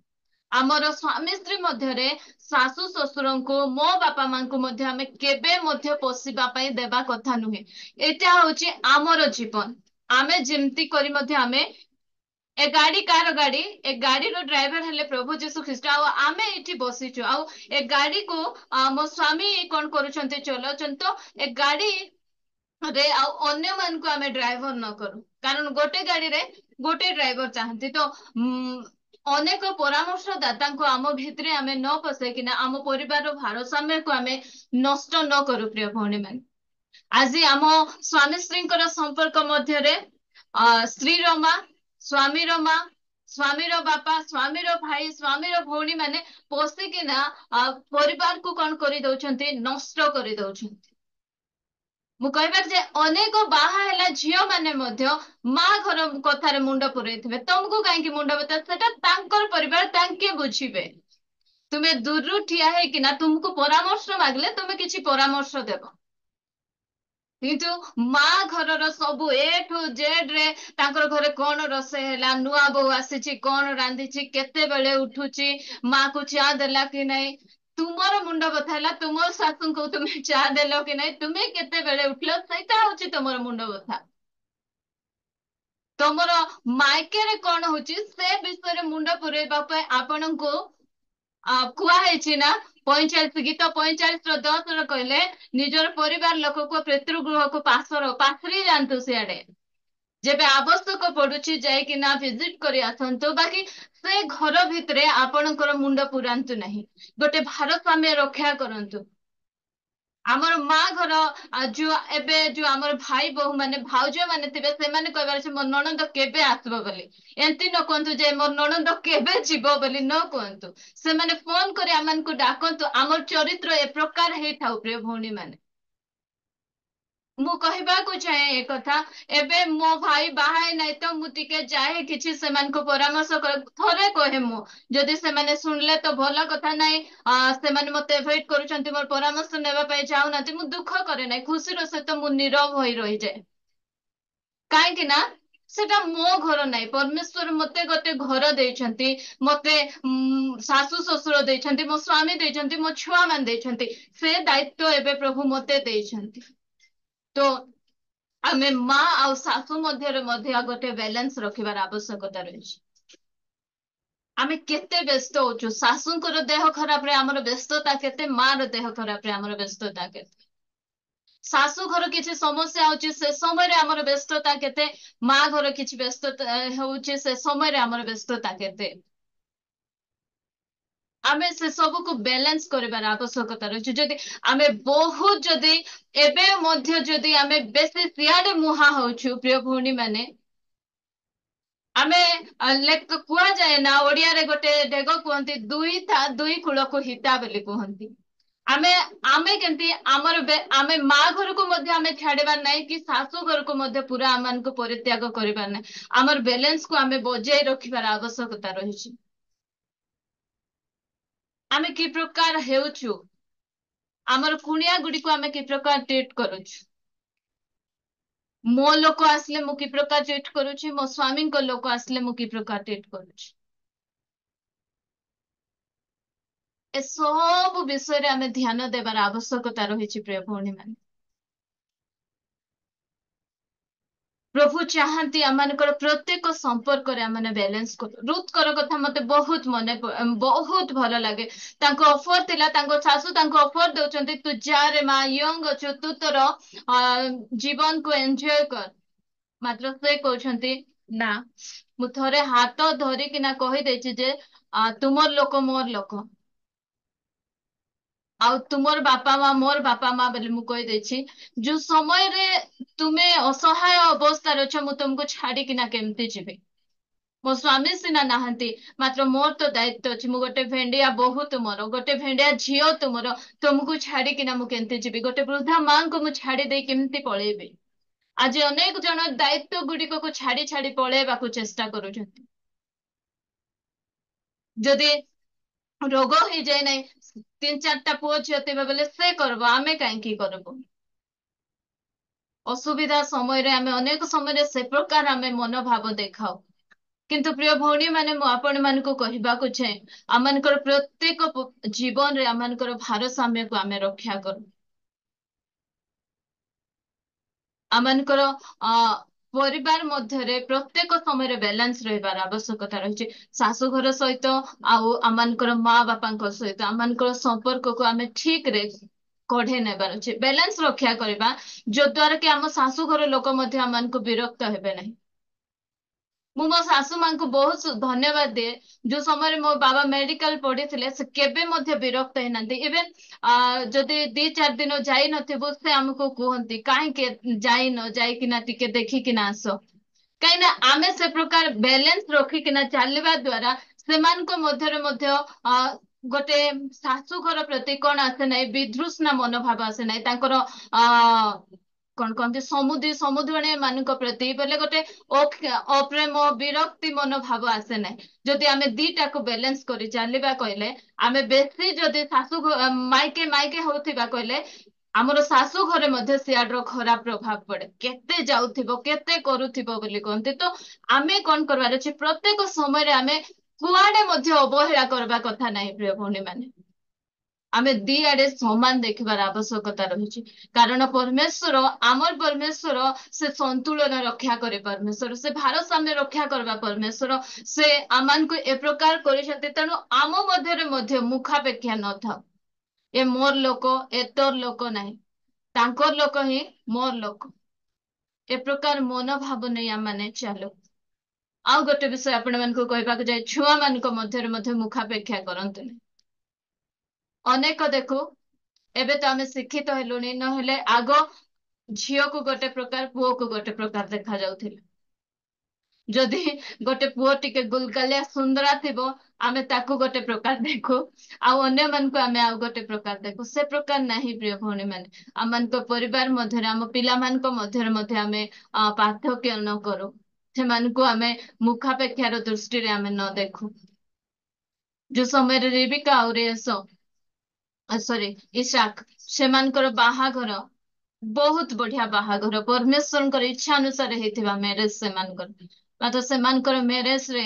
ଆମର ସ୍ୱାମୀ ସ୍ତ୍ରୀ ମଧ୍ୟରେ ଶାଶୁ ଶ୍ୱଶୁରଙ୍କୁ, ମୋ ବାପା ମାଙ୍କୁ ମଧ୍ୟ ଆମେ କେବେ ମଧ୍ୟ ପଶିବା ପାଇଁ ଦେବା କଥା ନୁହେଁ। ଏଇଟା ହଉଛି ଆମର ଜୀବନ। ଆମେ ଯେମିତି କରି ମଧ୍ୟ ଆମେ ଏ ଗାଡି କାହାର ଗାଡି, ଏ ଗାଡିର ଡ୍ରାଇଭର ହେଲେ ପ୍ରଭୁ ଯୀଶୁ ଖ୍ରୀଷ୍ଟ, ଆଉ ଆମେ ଏଠି ବସିଛୁ। ଆଉ ଏ ଗାଡିକୁ ମୋ ସ୍ଵାମୀ କଣ କରୁଛନ୍ତି? ଚଲାଉଛନ୍ତି। ତ ଏ ଗାଡି ରେ ଆଉ ଅନ୍ୟମାନଙ୍କୁ ଆମେ ଡ୍ରାଇଭର ନ କରୁ, କାରଣ ଗୋଟେ ଗାଡିରେ ଗୋଟେ ଡ୍ରାଇଭର ଚାହାନ୍ତି। ତ ଅନେକ ପରାମର୍ଶଦାତାଙ୍କୁ ଆମ ଭିତରେ ଆମେ ନ ପଶେଇକିନା ଆମ ପରିବାରର ଭାରସାମ୍ୟକୁ ଆମେ ନଷ୍ଟ ନ କରୁ। ପ୍ରିୟ ଭଉଣୀ ମାନେ, ଆଜି ଆମ ସ୍ୱାମୀ ସ୍ତ୍ରୀଙ୍କର ସମ୍ପର୍କ ମଧ୍ୟରେ ସ୍ତ୍ରୀର ମା, ସ୍ଵାମୀର ମା, ସ୍ଵାମୀର ବାପା, ସ୍ଵାମୀର ଭାଇ, ସ୍ଵାମୀର ଭଉଣୀ ମାନେ ପଶିକିନା ପରିବାରକୁ କଣ କରିଦଉଛନ୍ତି? ନଷ୍ଟ କରିଦଉଛନ୍ତି। ମୁଁ କହିବାର ଯେ ଅନେକ ବାହା ହେଲା ଝିଅ ମାନେ ମଧ୍ୟ ମା ଘର କଥାରେ ମୁଣ୍ଡ ପୁରେଇଥିବେ। ତମକୁ କାହିଁକି ମୁଣ୍ଡ ବତା? ସେଟା ତାଙ୍କର ପରିବାର, ତାଙ୍କେ ବୁଝିବେ। ତୁମେ ଦୂରରୁ ଠିଆ ହେଇକିନା ତୁମକୁ ପରାମର୍ଶ ମାଗିଲେ ତୁମେ କିଛି ପରାମର୍ଶ ଦେବ, କିନ୍ତୁ ମା ଘରର ସବୁ ଏ ଠୁ ଜେଡ ରେ ତାଙ୍କର ଘରେ କଣ ରୋଷେଇ ହେଲା, ନୂଆ ବୋହୂ ଆସିଛି କଣ ରାନ୍ଧିଛି, କେତେବେଳେ ଉଠୁଛି, ମା କୁ ଚା ଦେଲା କି ନାଇଁ, ତୁମର ମୁଣ୍ଡ ବଥା ହେଲା ତୁମ ଶାଶୁଙ୍କୁ ତୁମେ ଚା ଦେଲ କି ନାଇଁ, ତୁମେ କେତେବେଳେ ଉଠିଲ, ସେଇଟା ହଉଛି ତମର ମୁଣ୍ଡ ବଥା। ତମର ମାଇକେରେ କଣ ହଉଛି ସେ ବିଷୟରେ ମୁଣ୍ଡ ପୁରେଇବା ପାଇଁ ଆପଣଙ୍କୁ କୁହାହେଇଛି ନା। 45 ଗୀତ 45:10 କହିଲେ, ନିଜର ପରିବାର ଲୋକକୁ ପିତୃଗୃହକୁ ପାଶରି ଯାଆନ୍ତୁ, ସିଆଡେ ଯେବେ ଆବଶ୍ୟକ ପଡୁଛି ଯାଇକିନା ଭିଜିଟ କରି ଆସନ୍ତୁ, ବାକି ସେ ଘର ଭିତରେ ଆପଣଙ୍କର ମୁଣ୍ଡ ପୁରାନ୍ତୁ ନାହିଁ। ଗୋଟେ ଭାରସାମ୍ୟ ରକ୍ଷା କରନ୍ତୁ। ଆମର ମା ଘର ଯୋଉ ଏବେ ଯୋଉ ଆମର ଭାଇ ବୋହୂ ମାନେ, ଭାଉଜ ମାନେ ଥିବେ, ସେମାନେ କହିବାର ଅଛି ମୋ ନଣନ୍ଦ କେବେ ଆସିବ ବୋଲି। ଏମିତି ନ କୁହନ୍ତୁ ଯେ ମୋ ନଣନ୍ଦ କେବେ ଯିବ ବୋଲି, ନ କୁହନ୍ତୁ। ସେମାନେ ଫୋନ କରି ଆମମାନଙ୍କୁ ଡାକନ୍ତୁ। ଆମର ଚରିତ୍ର ଏ ପ୍ରକାର ହେଇଥାଉ। ପ୍ରିୟ ଭଉଣୀ ମାନେ, ମୁଁ କହିବାକୁ ଚାହେଁ ଏ କଥା, ଏବେ ମୋ ଭାଇ ବାହା ହେଇ ନାହିଁ ତ ମୁଁ ଟିକେ ଯାଏ କିଛି ସେମାନଙ୍କୁ ପରାମର୍ଶ ଥରେ କହେ ମୁଁ, ଯଦି ସେମାନେ ଶୁଣିଲେ ତ ଭଲ କଥା। ନାହିଁ ସେମାନେ ମତେ ଏଭଏଡ କରୁଛନ୍ତି, ମୋର ପରାମର୍ଶ ନେବା ପାଇଁ ଚାହୁଁନାହାନ୍ତି, ମୁଁ ଦୁଃଖ କରେ ନାହିଁ, ଖୁସିର ସହିତ ମୁଁ ନୀରବ ହୋଇ ରହିଯାଏ। କାହିଁକି ନା ସେଟା ମୋ ଘର ନାହିଁ। ପରମେଶ୍ଵର ମତେ ଗୋଟେ ଘର ଦେଇଛନ୍ତି, ମତେ ଶାଶୁ ଶ୍ୱଶୁର ଦେଇଛନ୍ତି, ମୋ ସ୍ଵାମୀ ଦେଇଛନ୍ତି, ମୋ ଛୁଆ ମାନେ ଦେଇଛନ୍ତି। ସେ ଦାୟିତ୍ଵ ଏବେ ପ୍ରଭୁ ମତେ ଦେଇଛନ୍ତି। ତ ଆମେ ମା ଆଉ ଶାଶୁ ମଧ୍ୟରେ ମଧ୍ୟ ଗୋଟେ ବାଲାନ୍ସ ରଖିବାର ଆବଶ୍ୟକତା ରହିଛି। ଆମେ କେତେ ବ୍ୟସ୍ତ ହଉଛୁ, ଶାଶୁଙ୍କର ଦେହ ଖରାପରେ ଆମର ବ୍ୟସ୍ତତା କେତେ, ମା ର ଦେହ ଖରାପରେ ଆମର ବ୍ୟସ୍ତତା କେତେ। ଶାଶୁ ଘର କିଛି ସମସ୍ୟା ହଉଛି ସେ ସମୟରେ ଆମର ବ୍ୟସ୍ତତା କେତେ, ମା ଘର କିଛି ବ୍ୟସ୍ତତା ହଉଛି ସେ ସମୟରେ ଆମର ବ୍ୟସ୍ତତା କେତେ। ଆମେ ସେ ସବୁକୁ ବାଲାନ୍ସ କରିବାର ଆବଶ୍ୟକତା ରହିଛି। ଯଦି ଆମେ ବହୁତ ଯଦି ଏବେ ମଧ୍ୟ ଯଦି ଆମେ ବେଶୀ ସିଆଡେ ମୁହାଁ ହଉଛୁ, ପ୍ରିୟ ଭଉଣୀ ମାନେ, ଆମେ କୁହାଯାଏ ନା, ଓଡିଆରେ ଗୋଟେ ଢେଗ କୁହନ୍ତି, ଦୁଇ କୂଳକୁ ହିତା ବୋଲି କୁହନ୍ତି। ଆମେ ଆମେ କେମିତି ଆମେ ମା ଘରକୁ ମଧ୍ୟ ଆମେ ଛାଡିବାର ନାହିଁ, କି ଶାଶୁ ଘରକୁ ମଧ୍ୟ ପୁରା ଆମମାନଙ୍କୁ ପରିତ୍ୟାଗ କରିବାର ନାହିଁ। ଆମର ବାଲାନ୍ସ କୁ ଆମେ ବଜାଇ ରଖିବାର ଆବଶ୍ୟକତା ରହିଛି। ଆମେ କି ପ୍ରକାର ହେଉଛୁ, ଆମର କୁଣିଆ ଗୁଡିକୁ ଆମେ କି ପ୍ରକାର ଟ୍ରିଟ କରୁଛୁ। ମୋ ଲୋକ ଆସିଲେ ମୁଁ କି ପ୍ରକାର ଟ୍ରିଟ କରୁଛି, ମୋ ସ୍ଵାମୀଙ୍କ ଲୋକ ଆସିଲେ ମୁଁ କି ପ୍ରକାର ଟ୍ରିଟ କରୁଛି। ଏସବୁ ବିଷୟରେ ଆମେ ଧ୍ୟାନ ଦେବାର ଆବଶ୍ୟକତା ରହିଛି। ପ୍ରିୟ ଭଉଣୀ ମାନେ, प्रभु चाहती आमनकर प्रत्येक संपर्क रे आमने बैलेंस कर रुथ कर कथा मते बहुत बहुत भल लगे तांको ऑफर थिला तांको सासू तांको ऑफर दउचंती तू जा रे मा यंग अछु तू तोर जीवन को एंजॉय कर मात्र से कहउछंती ना मु थरे हाथ धरी किना कहि देछि जे तुमर लोक मोर लोक आउ तुमर बापा माँ मोर बापा माँ बोले मु कहि देछि जो समय रे तुमे असहाय अवस्था अछ मु तुमको छाड़ी किना केमती जिबे मो स्वामी सिना नाहंती मात्र मोर तो दायित्व अछि मु गोटे भेंडिया बहु तुमर गोटे भेंडिया झियो तुमर तुमको छाड़ी किना मु केमती जिबी गोटे वृद्धा माँ को मु छाड़ी दे केमती पळेबी आज अनेक जन दायित्व गुड़िक को छाड़ी छाड़ी पळेबाकू चेष्टा करूछंती जदि रोग हो जाए नहीं तीन चारटा पुओ झियो थिबे बोले से करबो आमे काहेकि करबो असुविधा समय रे आमे अनेक समय रे से प्रकार आमे मनोभाव देखाऊ किंतु प्रिय भौणी माने मु आपण मानको कहबाकू चाहे आमनकर प्रत्येक जीवन रे आमनकर भारसाम्य को आमे रक्षा करू आमनकर परिवार मध्यरे प्रत्येक समय बैलेंस रहिबार आवश्यकता रही शाशु घर सहित आउ आमनकर माँ बापा सहित आमनकर संपर्क को आमे ठीक रे कढ़े नेबार अच्छे बैलेंस रक्षा करबा जो द्वारा कि आम शाशु घर लोक मध्य आमनको विरक्त हेबे नहीं मु मो शाशु मां को बहुत धन्यवाद दिए जो समय मो बाबा मेडिकल पढ़ी से केबे मध्य विरक्त हैनांती इवन जदि 2-4 दिन जाई नथिबो से हमको कहंती काहे के जाई न जाई किना टिके देखि किना आसो कहीं ना आमे से प्रकार बैलेंस रखी किना चलवा द्वारा सेमानक मध्यरे मध्य गोटे शाशु घर प्रति कौन आसे नहीं विधृष्णा मनोभाव आसे नहीं तांकर कौन कहते समुद्रणीय मान प्रति बोले गोटे अप्रेम विरक्ति मनोभाव आसे ना जदि आमे दीटा को बैलेंस करी चलवा कहले आमे बेसी जदि शाशु माइके माइके होथिबा कहले ଆମର ଶାଶୁ ଘରେ ମଧ୍ୟ ସିଆଡର ଖରାପ ପ୍ରଭାବ ପଡେ କେତେ ଯାଉଥିବ କେତେ କରୁଥିବ ବୋଲି କହନ୍ତି ତ ଆମେ କଣ କରିବାର ଅଛି ପ୍ରତ୍ୟେକ ସମୟରେ ଆମେ କୁଆଡେ ମଧ୍ୟ ଅବହେଳା କରିବା କଥା ନାହିଁ ପ୍ରିୟ ଭଉଣୀ ମାନେ ଆମେ ଦି ଆଡେ ସମାନ ଦେଖିବାର ଆବଶ୍ୟକତା ରହିଛି କାରଣ ପରମେଶ୍ୱର ଆମର ପରମେଶ୍ୱର ସେ ସନ୍ତୁଳନ ରକ୍ଷା କରେ ପରମେଶ୍ୱର ସେ ଭାରସାମ୍ୟ ରକ୍ଷା କରିବା ପରମେଶ୍ୱର ସେ ଆମମାନଙ୍କୁ ଏ ପ୍ରକାର କରିଛନ୍ତି ତେଣୁ ଆମ ମଧ୍ୟରେ ମଧ୍ୟ ମୁଖାପେକ୍ଷା ନଥାଉ ଏ ମୋର ଲୋକ ଏ ତୋର ଲୋକ ନାହିଁ ତାଙ୍କର ଲୋକ ହିଁ ମୋର ଲୋକ ଏ ପ୍ରକାର ମନୋଭାବ ନେଇ ଆମେ ଚାଲୁ ଆଉ ଗୋଟେ ବିଷୟ ଆପଣ ମାନଙ୍କୁ କହିବାକୁ ଯାଏ ଛୁଆ ମାନଙ୍କ ମଧ୍ୟରେ ମଧ୍ୟ ମୁଖାପେକ୍ଷା କରନ୍ତୁନି ଅନେକ ଦେଖୁ ଏବେ ତ ଆମେ ଶିକ୍ଷିତ ହେଲୁଣି ନହେଲେ ଆଗ ଝିଅକୁ ଗୋଟେ ପ୍ରକାର ପୁଅକୁ ଗୋଟେ ପ୍ରକାର ଦେଖା ଯାଉଥିଲା ଯଦି ଗୋଟେ ପୁଅ ଟିକେ ଗୁଲଗାଲିଆ ସୁନ୍ଦରା ଥିବ ଆମେ ତାକୁ ଗୋଟେ ପ୍ରକାର ଦେଖୁ ଆଉ ଅନ୍ୟମାନଙ୍କୁ ଆମେ ଆଉ ଗୋଟେ ପ୍ରକାର ଦେଖୁ ସେ ପ୍ରକାର ନାହିଁ ପ୍ରିୟ ଭଉଣୀ ମାନେ ଆମମାନଙ୍କ ପରିବାର ମଧ୍ୟରେ ଆମ ପିଲାମାନଙ୍କ ମଧ୍ୟରେ ମଧ୍ୟ ଆମେ ପାର୍ଥକ୍ୟ ନ କରୁ ସେମାନଙ୍କୁ ଆମେ ମୁଖାପେକ୍ଷାର ଦୃଷ୍ଟିରେ ଆମେ ନ ଦେଖୁ ଯୋଉ ସମୟରେ ରେବିକା ଆଉ ରେସ ସରି ଇସାକ ସେମାନଙ୍କର ବାହାଘର ବହୁତ ବଢିଆ ବାହାଘର ପରମେଶ୍ୱରଙ୍କର ଇଚ୍ଛା ଅନୁସାରେ ହେଇଥିବା ମ୍ୟାରେଜ ସେମାନଙ୍କର ମାତ୍ର ସେମାନଙ୍କର ମ୍ୟାରେଜ ରେ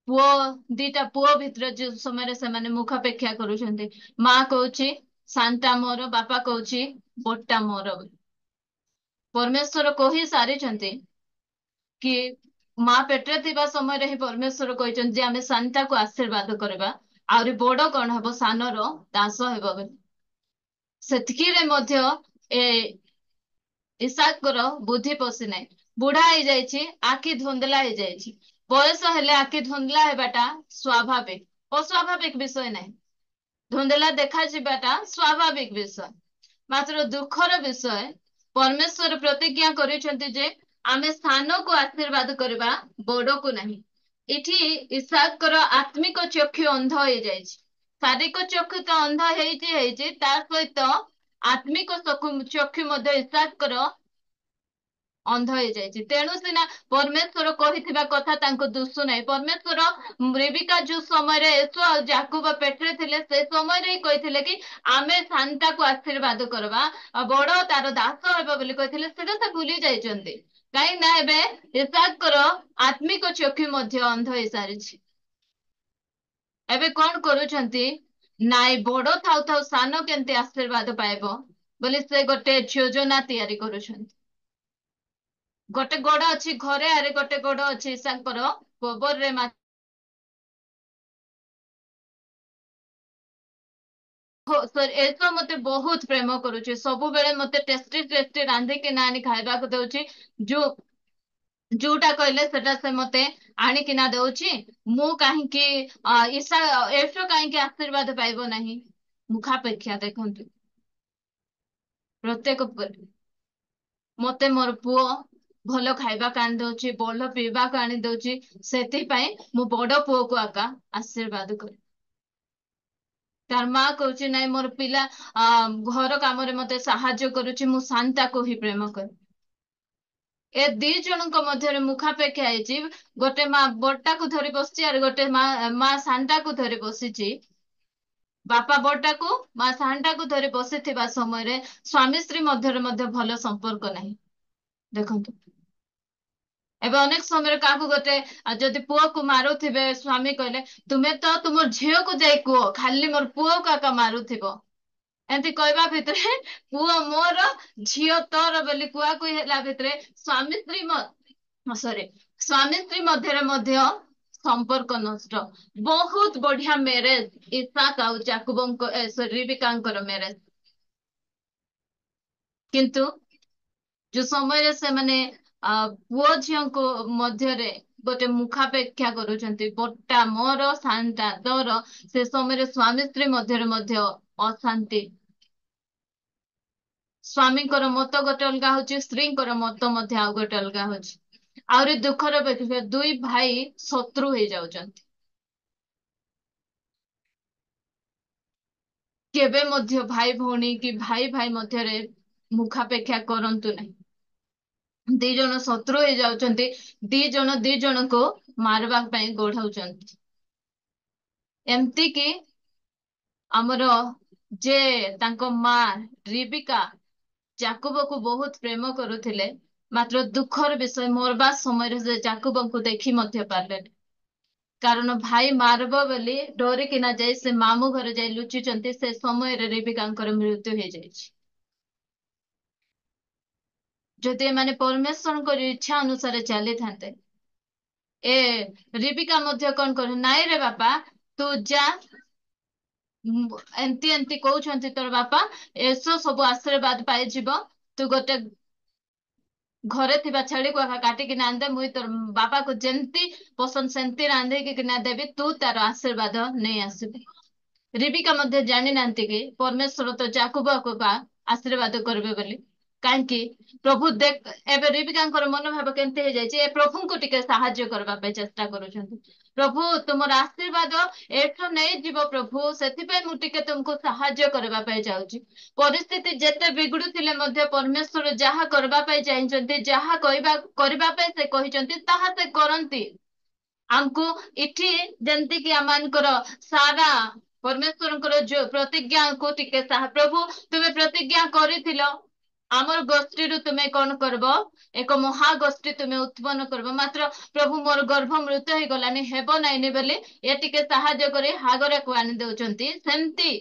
ପୁଅ ଦିଟା ପୁଅ ଭିତରେ ଯୋଉ ସମୟରେ ସେମାନେ ମୁଖାପେକ୍ଷା କରୁଛନ୍ତି ମା କହୁଛି ଶାନ୍ତା ମୋର ବାପା କହୁଛି ବୋଟା ମୋର ପରମେଶ୍ୱର କହି ସାରିଛନ୍ତି କି ମା ପେଟରେ ଥିବା ସମୟରେ ହିଁ ପରମେଶ୍ୱର କହିଛନ୍ତି ଯେ ଆମେ ଶାନ୍ତାକୁ ଆଶୀର୍ବାଦ କରିବା ଆହୁରି ବଡ କଣ ହବ ସାନର ଦାସ ହେବ ବୋଲି ସେତିକିରେ ମଧ୍ୟ ଏ ଇସାକର ବୁଦ୍ଧି ପଶି ନାହିଁ ବୁଢା ହେଇଯାଇଛି ଆଖି ଧୁନ୍ଦଲା ହେଇଯାଇଛି ବୟସ ହେଲେ ଆଖି ଧୁନ୍ଦଲା ହେବାଟା ସ୍ୱାଭାବିକ ଅସ୍ୱାଭାବିକ ବିଷୟ ନାହିଁ ଧୁନ୍ଦଲା ଦେଖାଯିବାଟା ସ୍ୱାଭାବିକ ବିଷୟ ମାତ୍ର ଦୁଃଖର ବିଷୟ ପରମେଶ୍ୱର ପ୍ରତିଜ୍ଞା କରିଛନ୍ତି ଯେ ଆମେ ସାନକୁ ଆଶୀର୍ବାଦ କରିବା ବଡକୁ ନାହିଁ ଏଠି ଇସାକର ଆତ୍ମିକ ଚକ୍ଷୁ ଅନ୍ଧ ହେଇଯାଇଛି ଶାରୀରିକ ଚକ୍ଷୁ ତ ଅନ୍ଧ ହେଇଛି ତା ସହିତ ଆତ୍ମିକ ଚକ୍ଷୁ ମଧ୍ୟ ଇସାକର ଅନ୍ଧ ହେଇଯାଇଛି ତେଣୁ ସିନା ପରମେଶ୍ୱର କହିଥିବା କଥା ତାଙ୍କୁ ଦୁଶୁ ନାହିଁ ପରମେଶ୍ୱର ରେବିକା ଯୋଉ ସମୟରେ ଏସୁ ଆଉ ଜାକୁବ ପେଟରେ ଥିଲେ ସେ ସମୟରେ ହିଁ କହିଥିଲେ କି ଆମେ ଶାନ୍ତାକୁ ଆଶୀର୍ବାଦ କରିବା ଆଉ ବଡ ତାର ଦାସ ହେବ ବୋଲି କହିଥିଲେ ସେଟା ସେ ଭୁଲି ଯାଇଛନ୍ତି କାହିଁକି ନା ଏବେ ଇସାକର ଆତ୍ମିକ ଚକ୍ଷୁ ମଧ୍ୟ ଅନ୍ଧ ହେଇସାରିଛି ଏବେ କଣ କରୁଛନ୍ତି ନାଇଁ ବଡ ଥାଉ ଥାଉ ସାନ କେମିତି ଆଶୀର୍ବାଦ ପାଇବ ବୋଲି ସେ ଗୋଟେ ଯୋଜନା ତିଆରି କରୁଛନ୍ତି गोटे गोड़ अच्छी घरे आरे गोटे गोड़ अच्छी गोबर रे एसो मते बहुत प्रेम करुचे सब बेले मते टेस्टी टेस्टी रांधिकी नानी खाइबा को दउची जो जोटा कहले सेटा से मते आनिकिना दउची मु काहींकी ईसा एसो काहींकी आशीर्वाद पाइबो नाही मुखापेक्षा देखंतु प्रत्येक मते मोर पुओ ଭଲ ଖାଇବାକୁ ଆଣି ଦଉଛି ଭଲ ପିଇବାକୁ ଆଣି ଦଉଛି ସେଥିପାଇଁ ମୁଁ ବଡ ପୁଅକୁ ଆକା ଆଶୀର୍ବାଦ କରେ ତାର ମା କହୁଛି ନାଇଁ ମୋର ପିଲା ଘର କାମରେ ମତେ ସାହାଯ୍ୟ କରୁଛି ମୁଁ ଶାନ୍ତାକୁ ହିଁ ପ୍ରେମ କରେ ଏ ଦି ଜଣଙ୍କ ମଧ୍ୟରେ ମୁଖାପେକ୍ଷା ହେଇଛି ଗୋଟେ ମା ବଡଟାକୁ ଧରି ବସିଛି ଆଉ ଗୋଟେ ମା ସାନ୍ତାକୁ ଧରି ବସିଛି ବାପା ବଡଟାକୁ ମା ସାନ୍ତାକୁ ଧରି ବସିଥିବା ସମୟରେ ସ୍ୱାମୀ ସ୍ତ୍ରୀ ମଧ୍ୟରେ ମଧ୍ୟ ଭଲ ସମ୍ପର୍କ ନାହିଁ ଦେଖନ୍ତୁ ଏବେ ଅନେକ ସମୟରେ କାହାକୁ ଗୋଟେ ଯଦି ପୁଅକୁ ମାରୁଥିବେ ସ୍ଵାମୀ କହିଲେ ତୁମେ ତ ତୁମ ଝିଅକୁ ଯାଇ କୁହ ଖାଲି ମୋର ପୁଅକୁ ଆକା ମାରୁଥିବ ଏମିତି କହିବା ଭିତରେ ପୁଅ ମୋର ଝିଅ ତୋର ବୋଲି କୁହାକୁହି ହେଲା ଭିତରେ ସ୍ୱାମୀ ସ୍ତ୍ରୀ ସରି ସ୍ୱାମୀ ସ୍ତ୍ରୀ ମଧ୍ୟରେ ମଧ୍ୟ ସମ୍ପର୍କ ନଷ୍ଟ ବହୁତ ବଢିଆ ମ୍ୟାରେଜ ଇସାକ ଆଉ ଜାକୁବଙ୍କ ରିବିକାଙ୍କର ମ୍ୟାରେଜ କିନ୍ତୁ ଯୋଉ ସମୟରେ ସେମାନେ ପୁଅ ଝିଅଙ୍କ ମଧ୍ୟରେ ଗୋଟେ ମୁଖାପେକ୍ଷା କରୁଛନ୍ତି ବଟା ମୋର ସାନ୍ତା ତୋର ସେ ସମୟରେ ସ୍ୱାମୀ ସ୍ତ୍ରୀ ମଧ୍ୟରେ ମଧ୍ୟ ଅଶାନ୍ତି ସ୍ୱାମୀଙ୍କର ମତ ଗୋଟେ ଅଲଗା ହଉଛି ସ୍ତ୍ରୀଙ୍କର ମତ ମଧ୍ୟ ଆଉ ଗୋଟେ ଅଲଗା ହଉଛି ଆହୁରି ଦୁଃଖର ଦେଖିବେ ଦୁଇ ଭାଇ ଶତ୍ରୁ ହେଇଯାଉଛନ୍ତି କେବେ ମଧ୍ୟ ଭାଇ ଭଉଣୀ କି ଭାଇ ଭାଇ ମଧ୍ୟରେ ମୁଖାପେକ୍ଷା କରନ୍ତୁ ନାହିଁ ଦି ଜଣ ଶତ୍ରୁ ହେଇଯାଉଛନ୍ତି ଦି ଜଣଙ୍କୁ ମାରିବା ପାଇଁ ଗୋଢାଉଛନ୍ତି ଏମିତି କି ଆମର ଯେ ତାଙ୍କ ମା ରିବିକା ଜାକୁବକୁ ବହୁତ ପ୍ରେମ କରୁଥିଲେ ମାତ୍ର ଦୁଃଖର ବିଷୟ ମରବା ସମୟରେ ସେ ଜାକୁବଙ୍କୁ ଦେଖି ମଧ୍ୟ ପାରିଲେନି କାରଣ ଭାଇ ମାରିବ ବୋଲି ଡରିକିନା ଯାଇ ସେ ମାମୁଁ ଘରେ ଯାଇ ଲୁଚିଛନ୍ତି ସେ ସମୟରେ ରିବିକାଙ୍କର ମୃତ୍ୟୁ ହେଇଯାଇଛି ଯଦି ଏମାନେ ପରମେଶ୍ୱରଙ୍କ ଇଚ୍ଛା ଅନୁସାରେ ଚାଲିଥାନ୍ତେ ଏ ରିବିକା ମଧ୍ୟ କଣ କରେ ନାଇଁ ରେ ବାପା ତୁ ଯା ଏମତି ଏମତି କହୁଛନ୍ତି ତୋର ବାପା ଏସବୁ ସବୁ ଆଶୀର୍ବାଦ ପାଇଯିବ ତୁ ଗୋଟେ ଘରେ ଥିବା ଛେଳିକୁ ଆକା କାଟିକି ଆଣିଦେ ମୁଇଁ ତୋର ବାପାକୁ ଯେମିତି ପସନ୍ଦ ସେମିତି ରାନ୍ଧିକି କିନା ଦେବି ତୁ ତାର ଆଶୀର୍ବାଦ ନେଇ ଆସିବୁ ରିବିକା ମଧ୍ୟ ଜାଣିନାହାନ୍ତି କି ପରମେଶ୍ୱର ତ ଜାକୁବକୁ ଆଶୀର୍ବାଦ କରିବେ ବୋଲି କାହିଁକି ପ୍ରଭୁ ଦେଖ ଏବେ ରିବିକାଙ୍କର ମନୋଭାବ କେମିତି ହେଇଯାଇଛି ଏ ପ୍ରଭୁଙ୍କୁ ଟିକେ ସାହାଯ୍ୟ କରିବା ପାଇଁ ଚେଷ୍ଟା କରୁଛନ୍ତି ପ୍ରଭୁ ତୁମର ଆଶୀର୍ବାଦ ଏଠୁ ନେଇଯିବ ପ୍ରଭୁ ସେଥିପାଇଁ ମୁଁ ଟିକେ ତୁମକୁ ସାହାଯ୍ୟ କରିବା ପାଇଁ ଯାଉଛି ପରିସ୍ଥିତି ଯେତେ ବିଗୁଡୁଥିଲେ ମଧ୍ୟ ପରମେଶ୍ୱର ଯାହା କରିବା ପାଇଁ ଚାହିଁଛନ୍ତି ଯାହା କରିବା ପାଇଁ ସେ କହିଛନ୍ତି ତାହା ସେ କରନ୍ତି ଆମକୁ ଏଠି ଯେମିତି କି ଆମମାନଙ୍କର ସାରା ପରମେଶ୍ୱରଙ୍କର ଯୋଉ ପ୍ରତିଜ୍ଞାକୁ ଟିକେ ପ୍ରଭୁ ତୁମେ ପ୍ରତିଜ୍ଞା କରିଥିଲ ଆମର ଗୋଷ୍ଠୀରୁ ତୁମେ କଣ କରିବ ଏକ ମହାଗୋଷ୍ଠୀ ତୁମେ ଉତ୍ପନ୍ନ କରିବ ମାତ୍ର ପ୍ରଭୁ ମୋର ଗର୍ଭ ମୃତ୍ୟୁ ହେଇଗଲାନି ହେବ ନାଇଁନି ବୋଲି ଏ ଟିକେ ସାହାଯ୍ୟ କରି ହାଗରାକୁ ଆଣି ଦଉଛନ୍ତି ସେମିତି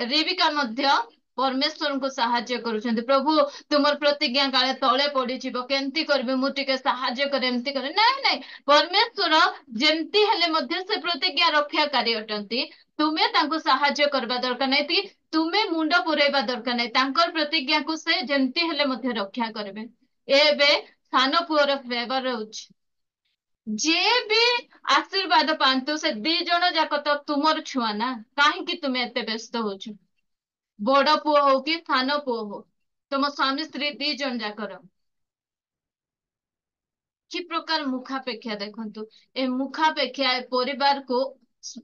ରିବିକା ମଧ୍ୟ ପରମେଶ୍ୱରଙ୍କୁ ସାହାଯ୍ୟ କରୁଛନ୍ତି ପ୍ରଭୁ ତୁମର ପ୍ରତିଜ୍ଞା କାଳେ ତଳେ ପଡିଯିବ କେମିତି କରିବେ ମୁଁ ଟିକେ ସାହାଯ୍ୟ କରେ ଏମିତି କରେ ନାଇଁ ନାଇଁ ପରମେଶ୍ୱର ଯେମିତି ହେଲେ ମଧ୍ୟ ସେ ପ୍ରତିଜ୍ଞା ରକ୍ଷାକାରୀ ଅଟନ୍ତି ତୁମେ ତାଙ୍କୁ ସାହାଯ୍ୟ କରିବା ଦରକାର ନାହିଁ କି ତୁମେ ମୁଣ୍ଡ ପୁରେଇବା ଦରକାର ନାହିଁ ତାଙ୍କର ପ୍ରତିଜ୍ଞାକୁ ସେ ଯେମିତି ହେଲେ ମଧ୍ୟ ରକ୍ଷା କରିବେ ଏବେ ସାନ ପୁଅର ଫେଭର ରହୁଛି ଯିଏ ବି ଆଶୀର୍ବାଦ ପାଆନ୍ତୁ ସେ ଦି ଜଣ ଯାକ ତ ତୁମର ଛୁଆ ନା କାହିଁକି ତୁମେ ଏତେ ବ୍ୟସ୍ତ ହଉଛ ବଡ ପୁଅ ହଉ କି ସାନ ପୁଅ ହଉ ତମ ସ୍ୱାମୀ ସ୍ତ୍ରୀ ଦି ଜଣ ଯାକର କି ପ୍ରକାର ମୁଖାପେକ୍ଷା ଦେଖନ୍ତୁ ଏ ମୁଖାପେକ୍ଷା ଏ ପରିବାରକୁ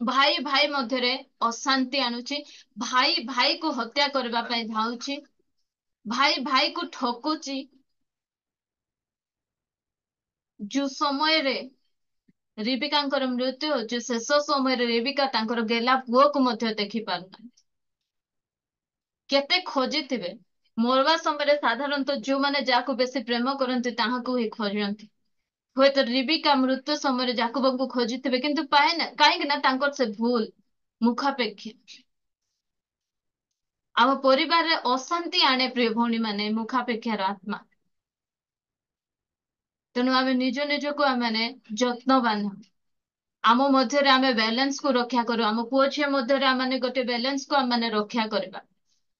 ଭାଇ ଭାଇ ମଧ୍ୟରେ ଅଶାନ୍ତି ଆଣୁଛି ଭାଇ ଭାଇକୁ ହତ୍ୟା କରିବା ପାଇଁ ଧାଉଁଛି ଭାଇ ଭାଇକୁ ଠକୁଛି ଯୋଉ ସମୟରେ ରିବିକାଙ୍କର ମୃତ୍ୟୁ ହଉଛି ଶେଷ ସମୟରେ ରିବିକା ତାଙ୍କର ଗେଲା ପୁଅକୁ ମଧ୍ୟ ଦେଖି ପାରୁନାହାନ୍ତି କେତେ ଖୋଜିଥିବେ ମରବା ସମୟରେ ସାଧାରଣତଃ ଯୋଉମାନେ ଯାହାକୁ ବେଶୀ ପ୍ରେମ କରନ୍ତି ତାହାକୁ ହିଁ ଖୋଜନ୍ତି ହୁଏତ ରିବିକା ମୃତ୍ୟୁ ସମୟରେ ଜାକୁବଙ୍କୁ ଖୋଜିଥିବେ କିନ୍ତୁ ପାଏନା କାହିଁକି ନା ତାଙ୍କର ସେ ଭୁଲ ମୁଖାପେକ୍ଷୀ ଆମ ପରିବାରରେ ଅଶାନ୍ତି ଆଣେ ପ୍ରିୟ ଭଉଣୀ ମାନେ ମୁଖାପେକ୍ଷାର ଆତ୍ମା ତେଣୁ ଆମେ ନିଜ ନିଜକୁ ଆମେ ଯତ୍ନବାନ ହଉ। ଆମ ମଧ୍ୟରେ ଆମେ ବ୍ୟାଲେନ୍ସ କୁ ରକ୍ଷା କରୁ। ଆମ ପୁଅ ଝିଅ ମଧ୍ୟରେ ଆମେ ଗୋଟେ ବ୍ୟାଲେନ୍ସ କୁ ଆମେ ରକ୍ଷା କରିବା।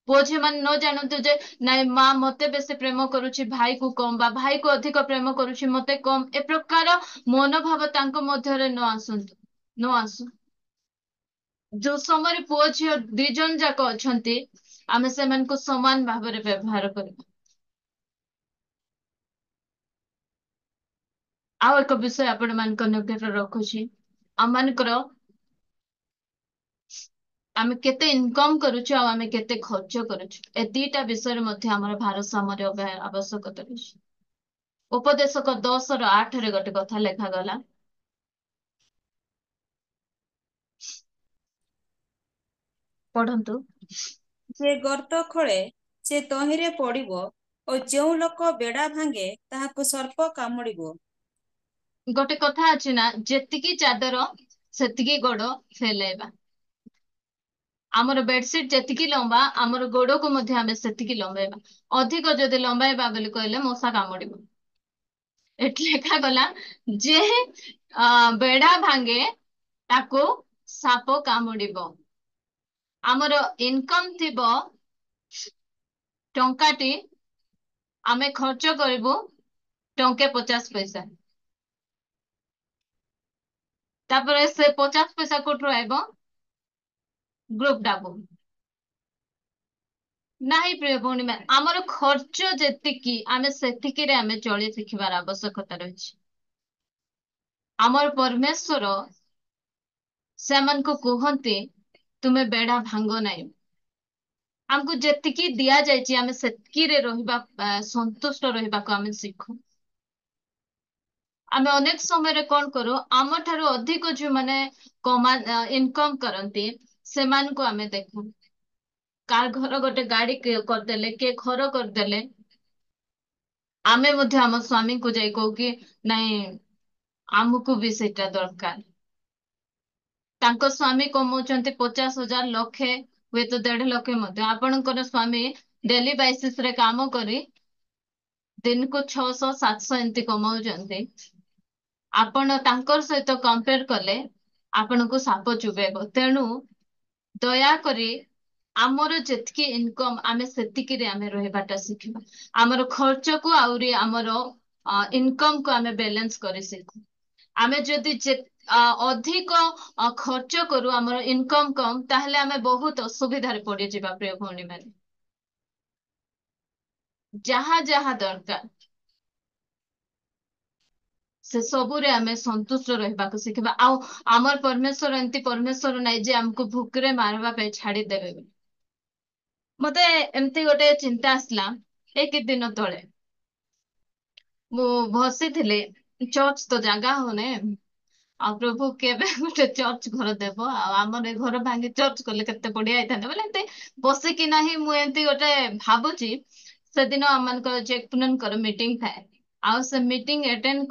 ପୁଅ ଝିଅ ମାନେ ନ ଜାଣନ୍ତୁ ଯେ ନାଇଁ ମା ମତେ ବେଶୀ ପ୍ରେମ କରୁଛି ଭାଇ କୁ କମ, ବା ଭାଇ କୁ ଅଧିକ ପ୍ରେମ କରୁଛି ମତେ କମ, ଏ ପ୍ରକାର ମନୋଭାବ ତାଙ୍କ ମଧ୍ୟରେ ନ ଆସୁ। ଯୋଉ ସମୟରେ ପୁଅ ଝିଅ ଦି ଜଣ ଯାକ ଅଛନ୍ତି, ଆମେ ସେମାନଙ୍କୁ ସମାନ ଭାବରେ ବ୍ୟବହାର କରିବା। ଆଉ ଏକ ବିଷୟ ଆପଣ ମାନଙ୍କ ନିକଟରେ ରଖୁଛି, ଆମମାନଙ୍କର ଆମେ କେତେ ଇନକମ କରୁଛୁ ଆଉ ଆମେ କେତେ ଖର୍ଚ୍ଚ କରୁଛୁ, ଏ ଦିଟା ବିଷୟରେ ମଧ୍ୟ ଆମର ଭାରସାମ୍ୟ ରହିବା ଆବଶ୍ୟକତା ରହିଛି। ଉପଦେଶକ 10:8 ଗୋଟେ କଥା ଲେଖାଗଲା, ପଢନ୍ତୁ। ଯେ ଗର୍ତ୍ତ ଖୋଳେ ସେ ତହିଁରେ ପଡ଼ିବ, ଓ ଯେଉଁ ଲୋକ ବେଡ଼ା ଭାଙ୍ଗେ ତାହାକୁ ସର୍ପ କାମୁଡ଼ିବ। ଗୋଟେ କଥା ଅଛି ନା, ଯେତିକି ଚାଦର ସେତିକି ଗୋଡ ଫେଲେଇବା। ଆମର ବେଡସିଟ୍ ଯେତିକି ଲମ୍ବା ଆମର ଗୋଡକୁ ମଧ୍ୟ ଆମେ ସେତିକି ଲମ୍ବେଇବା। ଅଧିକ ଯଦି ଲମ୍ବାଇବା ବୋଲି କହିଲେ ମଶା କାମୁଡିବ। ଏଠି ଲେଖାଗଲା ଯେ ବେଡା ଭାଙ୍ଗେ ତାକୁ ସାପ କାମୁଡିବ। ଆମର ଇନକମ ଥିବ ଟଙ୍କାଟି, ଆମେ ଖର୍ଚ୍ଚ କରିବୁ ଟଙ୍କେ 50 ପଇସା। ତାପରେ ସେ 50 ପଇସା କୋଉଠୁ ଆଇବ? ଗ୍ରୁପ ଡାକୁ ନାହିଁ। ପ୍ରିୟ ଭଉଣୀ ମାନେ, ଆମର ଖର୍ଚ୍ଚ ଯେତିକି ଆମେ ସେତିକିରେ ଆମେ ଚଳି ଶିଖିବାର ଆବଶ୍ୟକତା ରହିଛି। ଆମର ପରମେଶ୍ୱର ସେମାନଙ୍କୁ କୁହନ୍ତି ତୁମେ ବେଡା ଭାଙ୍ଗ ନାହିଁ। ଆମକୁ ଯେତିକି ଦିଆଯାଇଛି ଆମେ ସେତିକିରେ ରହିବା, ସନ୍ତୁଷ୍ଟ ରହିବାକୁ ଆମେ ଶିଖୁ। ଆମେ ଅନେକ ସମୟରେ କଣ କରୁ, ଆମ ଠାରୁ ଅଧିକ ଯୋଉମାନେ ଇନକମ କରନ୍ତି ସେମାନଙ୍କୁ ଆମେ ଦେଖୁ। କାର ଘର ଗୋଟେ ଗାଡି କରିଦେଲେ, କିଏ ଘର କରିଦେଲେ, ଆମେ ମଧ୍ୟ ଆମ ସ୍ଵାମୀଙ୍କୁ ଯାଇ କହୁ କି ନାଇଁ ଆମକୁ ବି ସେଇଟା ଦରକାର। ତାଙ୍କ ସ୍ଵାମୀ କମଉଛନ୍ତି 50,000, ଲକ୍ଷେ, ହୁଏତ 1.5 ଲକ୍ଷ ମଧ୍ୟ। ଆପଣଙ୍କର ସ୍ଵାମୀ ଡେଲି ବେସିସ ରେ କାମ କରି ଦିନକୁ 600-700 ଏମିତି କମାଉଛନ୍ତି। ଆପଣ ତାଙ୍କର ସହିତ କମ୍ପେୟାର କଲେ ଆପଣଙ୍କୁ ସାପ ଚୁବେଇବ। ତେଣୁ ଦୟାକରି ଆମର ଯେତିକି ଇନକମ ଆମେ ସେତିକିରେ ଆମେ ରହିବାଟା ଶିଖିବା। ଆମର ଖର୍ଚ୍ଚକୁ ଆହୁରି ଆମର ଇନକମ କୁ ଆମେ ବାଲାନ୍ସ କରି ଶିଖୁ। ଆମେ ଯଦି ଅଧିକ ଖର୍ଚ୍ଚ କରୁ, ଆମର ଇନକମ କମ, ତାହେଲେ ଆମେ ବହୁତ ଅସୁବିଧାରେ ପଡିଯିବା। ପ୍ରିୟ ଭଉଣୀ ମାନେ, ଯାହା ଯାହା ଦରକାର ସେ ସବୁରେ ଆମେ ସନ୍ତୁଷ୍ଟ ରହିବାକୁ ଶିଖିବା। ଆଉ ଆମର ପରମେଶ୍ୱର ଏମିତି ପରମେଶ୍ୱର ନାହିଁ ଯେ ଆମକୁ ଭୁକରେ ମାରିବା ପାଇଁ ଛାଡିଦେବେ। ମତେ ଏମିତି ଗୋଟେ ଚିନ୍ତା ଆସିଲା ଏଇ କିଛି ଦିନ ତଳେ। ମୁଁ ବସିଥିଲି, ଚର୍ଚ୍ଚ ତ ଜାଗା ହଉନି, ଆଉ ପ୍ରଭୁ କେବେ ଗୋଟେ ଚର୍ଚ୍ଚ ଘର ଦେବ, ଆଉ ଆମର ଏ ଘର ଭାଙ୍ଗି ଚର୍ଚ୍ଚ କଲେ କେତେ ବଢିଆ ହେଇଥାନ୍ତା ବୋଲେ ଏମତି ବସିକି ନାହିଁ ମୁଁ ଏମତି ଗୋଟେ ଭାବୁଛି। ସେଦିନ ଆମମାନଙ୍କର ଜେକୁନଙ୍କର ମିଟିଂ ଥାଏ, ଆଉ ସେ ମିଟିଂ ଆଟେଣ୍ଡ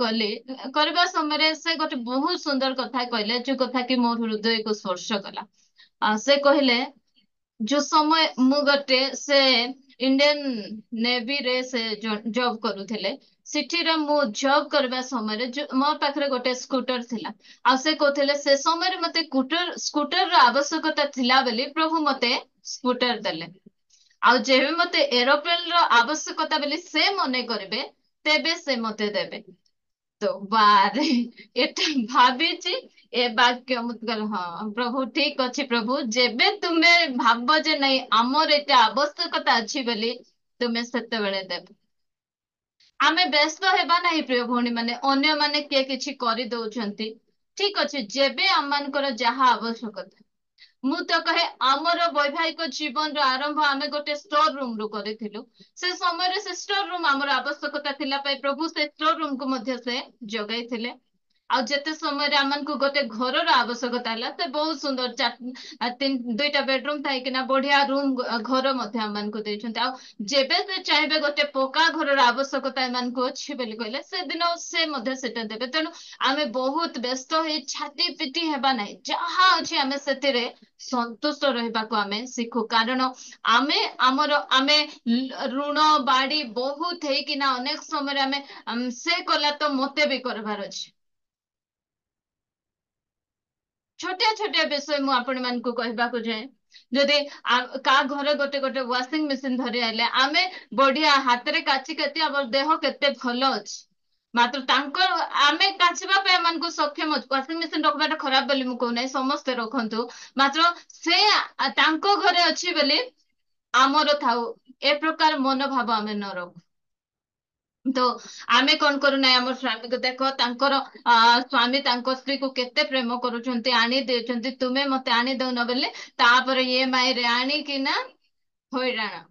କରିବା ସମୟରେ ସେ ଗୋଟେ ବହୁତ ସୁନ୍ଦର କଥା କହିଲେ, ଯୋଉ କଥା କି ମୋ ହୃଦୟକୁ ସ୍ପର୍ଶ କଲା। ସେ କହିଲେ, ଯୋଉ ସମୟ ମୁଁ ଗୋଟେ ସେ ଇଣ୍ଡିଆନ ନେଭିରେ ସେ ଜବ କରୁଥିଲେ, ସେଠିରେ ମୁଁ ଜବ କରିବା ସମୟରେ ମୋ ପାଖରେ ଗୋଟେ ସ୍କୁଟର ଥିଲା। ଆଉ ସେ କହୁଥିଲେ ସେ ସମୟରେ ମତେ ସ୍କୁଟର ର ଆବଶ୍ୟକତା ଥିଲା ବୋଲି ପ୍ରଭୁ ମତେ ସ୍କୁଟର ଦେଲେ। ଆଉ ଯେବେ ମତେ ଏରୋପ୍ଲେନ ର ଆବଶ୍ୟକତା ବୋଲି ସେ ମନେ କରିବେ, ତେବେ ସେ ମତେ ଦେବେ। ତ ବାରେ ଏଟା ଭାବିଛି ଏ ବାକ୍ୟ ମତେ କହିଲେ, ହଁ ପ୍ରଭୁ ଠିକ ଅଛି ପ୍ରଭୁ, ଯେବେ ତୁମେ ଭାବ ଯେ ନାଇଁ ଆମର ଏଟା ଆବଶ୍ୟକତା ଅଛି ବୋଲି, ତୁମେ ସେତେବେଳେ ଦେବ। ଆମେ ବ୍ୟସ୍ତ ହେବା ନାହିଁ ପ୍ରିୟ ଭଉଣୀ ମାନେ, ଅନ୍ୟମାନେ କିଏ କିଛି କରିଦଉଛନ୍ତି, ଠିକ ଅଛି, ଯେବେ ଆମମାନଙ୍କର ଯାହା ଆବଶ୍ୟକତା। ମୁଁ ତ କହେ ଆମର ବୈବାହିକ ଜୀବନର ଆରମ୍ଭ ଆମେ ଗୋଟେ ଷ୍ଟୋର ରୁମ ରୁ କରିଥିଲୁ। ସେ ସମୟରେ ସେ ଷ୍ଟୋର ରୁମ ଆମର ଆବଶ୍ୟକତା ଥିଲା ପାଇଁ ପ୍ରଭୁ ସେ ଷ୍ଟୋର ରୁମକୁ ମଧ୍ୟ ସେ ଯୋଗାଇଥିଲେ। ଆଉ ଯେତେ ସମୟରେ ଆମକୁ ଗୋଟେ ଘରର ଆବଶ୍ୟକତା ହେଲା ସେ ବହୁତ ସୁନ୍ଦର ଦୁଇଟା ବେଡରୁମ ଥାଇକିନା ବଢିଆ ରୁମ ଘର ମଧ୍ୟ ଆମମାନଙ୍କୁ ଦେଇଛନ୍ତି। ଆଉ ଯେବେ ସେ ଚାହିଁବେ ଗୋଟେ ପକ୍କା ଘରର ଆବଶ୍ୟକତା ଏମାନଙ୍କୁ ଅଛି ବୋଲି କହିଲେ ସେଦିନ ସେ ମଧ୍ୟ ସେଟା ଦେବେ। ତେଣୁ ଆମେ ବହୁତ ବ୍ୟସ୍ତ ହେଇ ଛାତି ପିଟି ହେବା ନାହିଁ, ଯାହା ଅଛି ଆମେ ସେଥିରେ ସନ୍ତୁଷ୍ଟ ରହିବାକୁ ଆମେ ଶିଖୁ। କାରଣ ଆମେ ଋଣ ବାଡି ବହୁତ ହେଇକିନା ଅନେକ ସମୟରେ ଆମେ ସେ କଲା ତ ମତେ ବି କରିବାର ଅଛି। ଛୋଟିଆ ଛୋଟିଆ ବିଷୟ ମୁଁ ଆପଣ ମାନଙ୍କୁ କହିବାକୁ ଚାହେଁ। ଯଦି କାହା ଘରେ ଗୋଟେ ଗୋଟେ ୱାସିଂ ମେସିନ ଧରି ଆଇଲେ ଆମେ ବଢିଆ ହାତରେ କାଚି କାଚି ଆମର ଦେହ କେତେ ଭଲ ଅଛି। ମାତ୍ର ତାଙ୍କ ଆମେ କାଚିବା ପାଇଁ ଏମାନଙ୍କୁ ସକ୍ଷମ ଅଛୁ। ୱାସିଂ ମେସିନ ରଖିବାଟା ଖରାପ ବୋଲି ମୁଁ କହୁନାହିଁ, ସମସ୍ତେ ରଖନ୍ତୁ। ମାତ୍ର ସେ ତାଙ୍କ ଘରେ ଅଛି ବୋଲି ଆମର ଥାଉ, ଏ ପ୍ରକାର ମନୋଭାବ ଆମେ ନ ରଖୁ। ତ ଆମେ କଣ କରୁନାହିଁ, ଆମ ସ୍ଵାମୀକୁ ଦେଖ ତାଙ୍କର ସ୍ଵାମୀ ତାଙ୍କ ସ୍ତ୍ରୀ କୁ କେତେ ପ୍ରେମ କରୁଛନ୍ତି, ଆଣି ଦେଇଛନ୍ତି, ତୁମେ ମତେ ଆଣି ଦଉନ ବୋଲି ତାପରେ EMI ରେ ଆଣିକିନା ହଇରାଣ।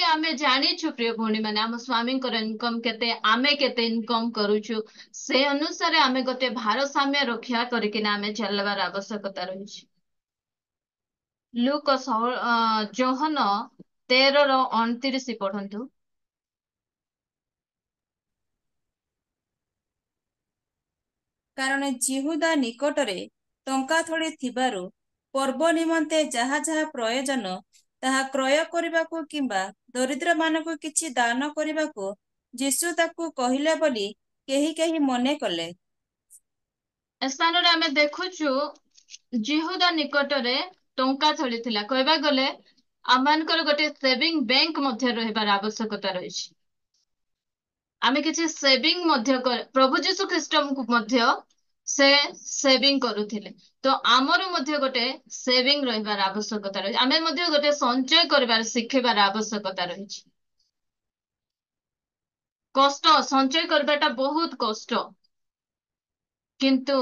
ଆମେ ଜାଣିଛୁ ପ୍ରିୟ ଭଉଣୀ ମାନେ ଆମ ସ୍ଵାମୀଙ୍କର ଇନକମ କେତେ, ଆମେ କେତେ ଇନକମ କରୁଛୁ, ସେ ଅନୁସାରେ ଆମେ ଗୋଟେ ଭାରସାମ୍ୟ ରକ୍ଷା କରିକିନା ଆମେ ଚାଲିବାର ଆବଶ୍ୟକତା ରହିଛି। ଯୋହନ 13:29 ପଢନ୍ତୁ। କାରଣ ଜିହୁଦା ନିକଟରେ ଟଙ୍କା ଥଳି ଥିବାରୁ ପର୍ବ ନିମନ୍ତେ ଯାହା ଯାହା ପ୍ରୟୋଜନ ତାହା କ୍ରୟ କରିବାକୁ କିମ୍ବା ଦରିଦ୍ରମାନଙ୍କୁ କିଛି ଦାନ କରିବାକୁ ଯୀଶୁ ତାକୁ କହିଲେ ବୋଲି କେହି କେହି ମନେ କଲେ। ଏ ସ୍ଥାନରେ ଆମେ ଦେଖୁଛୁ ଜିହୁଦା ନିକଟରେ ଟଙ୍କା ଥଳି ଥିଲା। କହିବାକୁ ଗଲେ ଆମମାନଙ୍କର ଗୋଟେ ସେଭିଂ ବ୍ୟାଙ୍କ ମଧ୍ୟ ରହିବାର ଆବଶ୍ୟକତା ରହିଛି। ଆମେ କିଛି ସେଭିଂ ମଧ୍ୟ ପ୍ରଭୁ ଯୀଶୁ ଖ୍ରୀଷ୍ଟଙ୍କୁ ମଧ୍ୟ ସେ ସେଭିଂ କରୁଥିଲେ। ତ ଆମର ମଧ୍ୟ ଗୋଟେ ସେଭିଂ ରହିବାର ଆବଶ୍ୟକତା ରହିଛି। ଆମେ ମଧ୍ୟ ଗୋଟେ ସଞ୍ଚୟ କରିବାର ଶିଖିବାର ଆବଶ୍ୟକତା ରହିଛି। କଷ୍ଟ, ସଞ୍ଚୟ କରିବାଟା ବହୁତ କଷ୍ଟ, କିନ୍ତୁ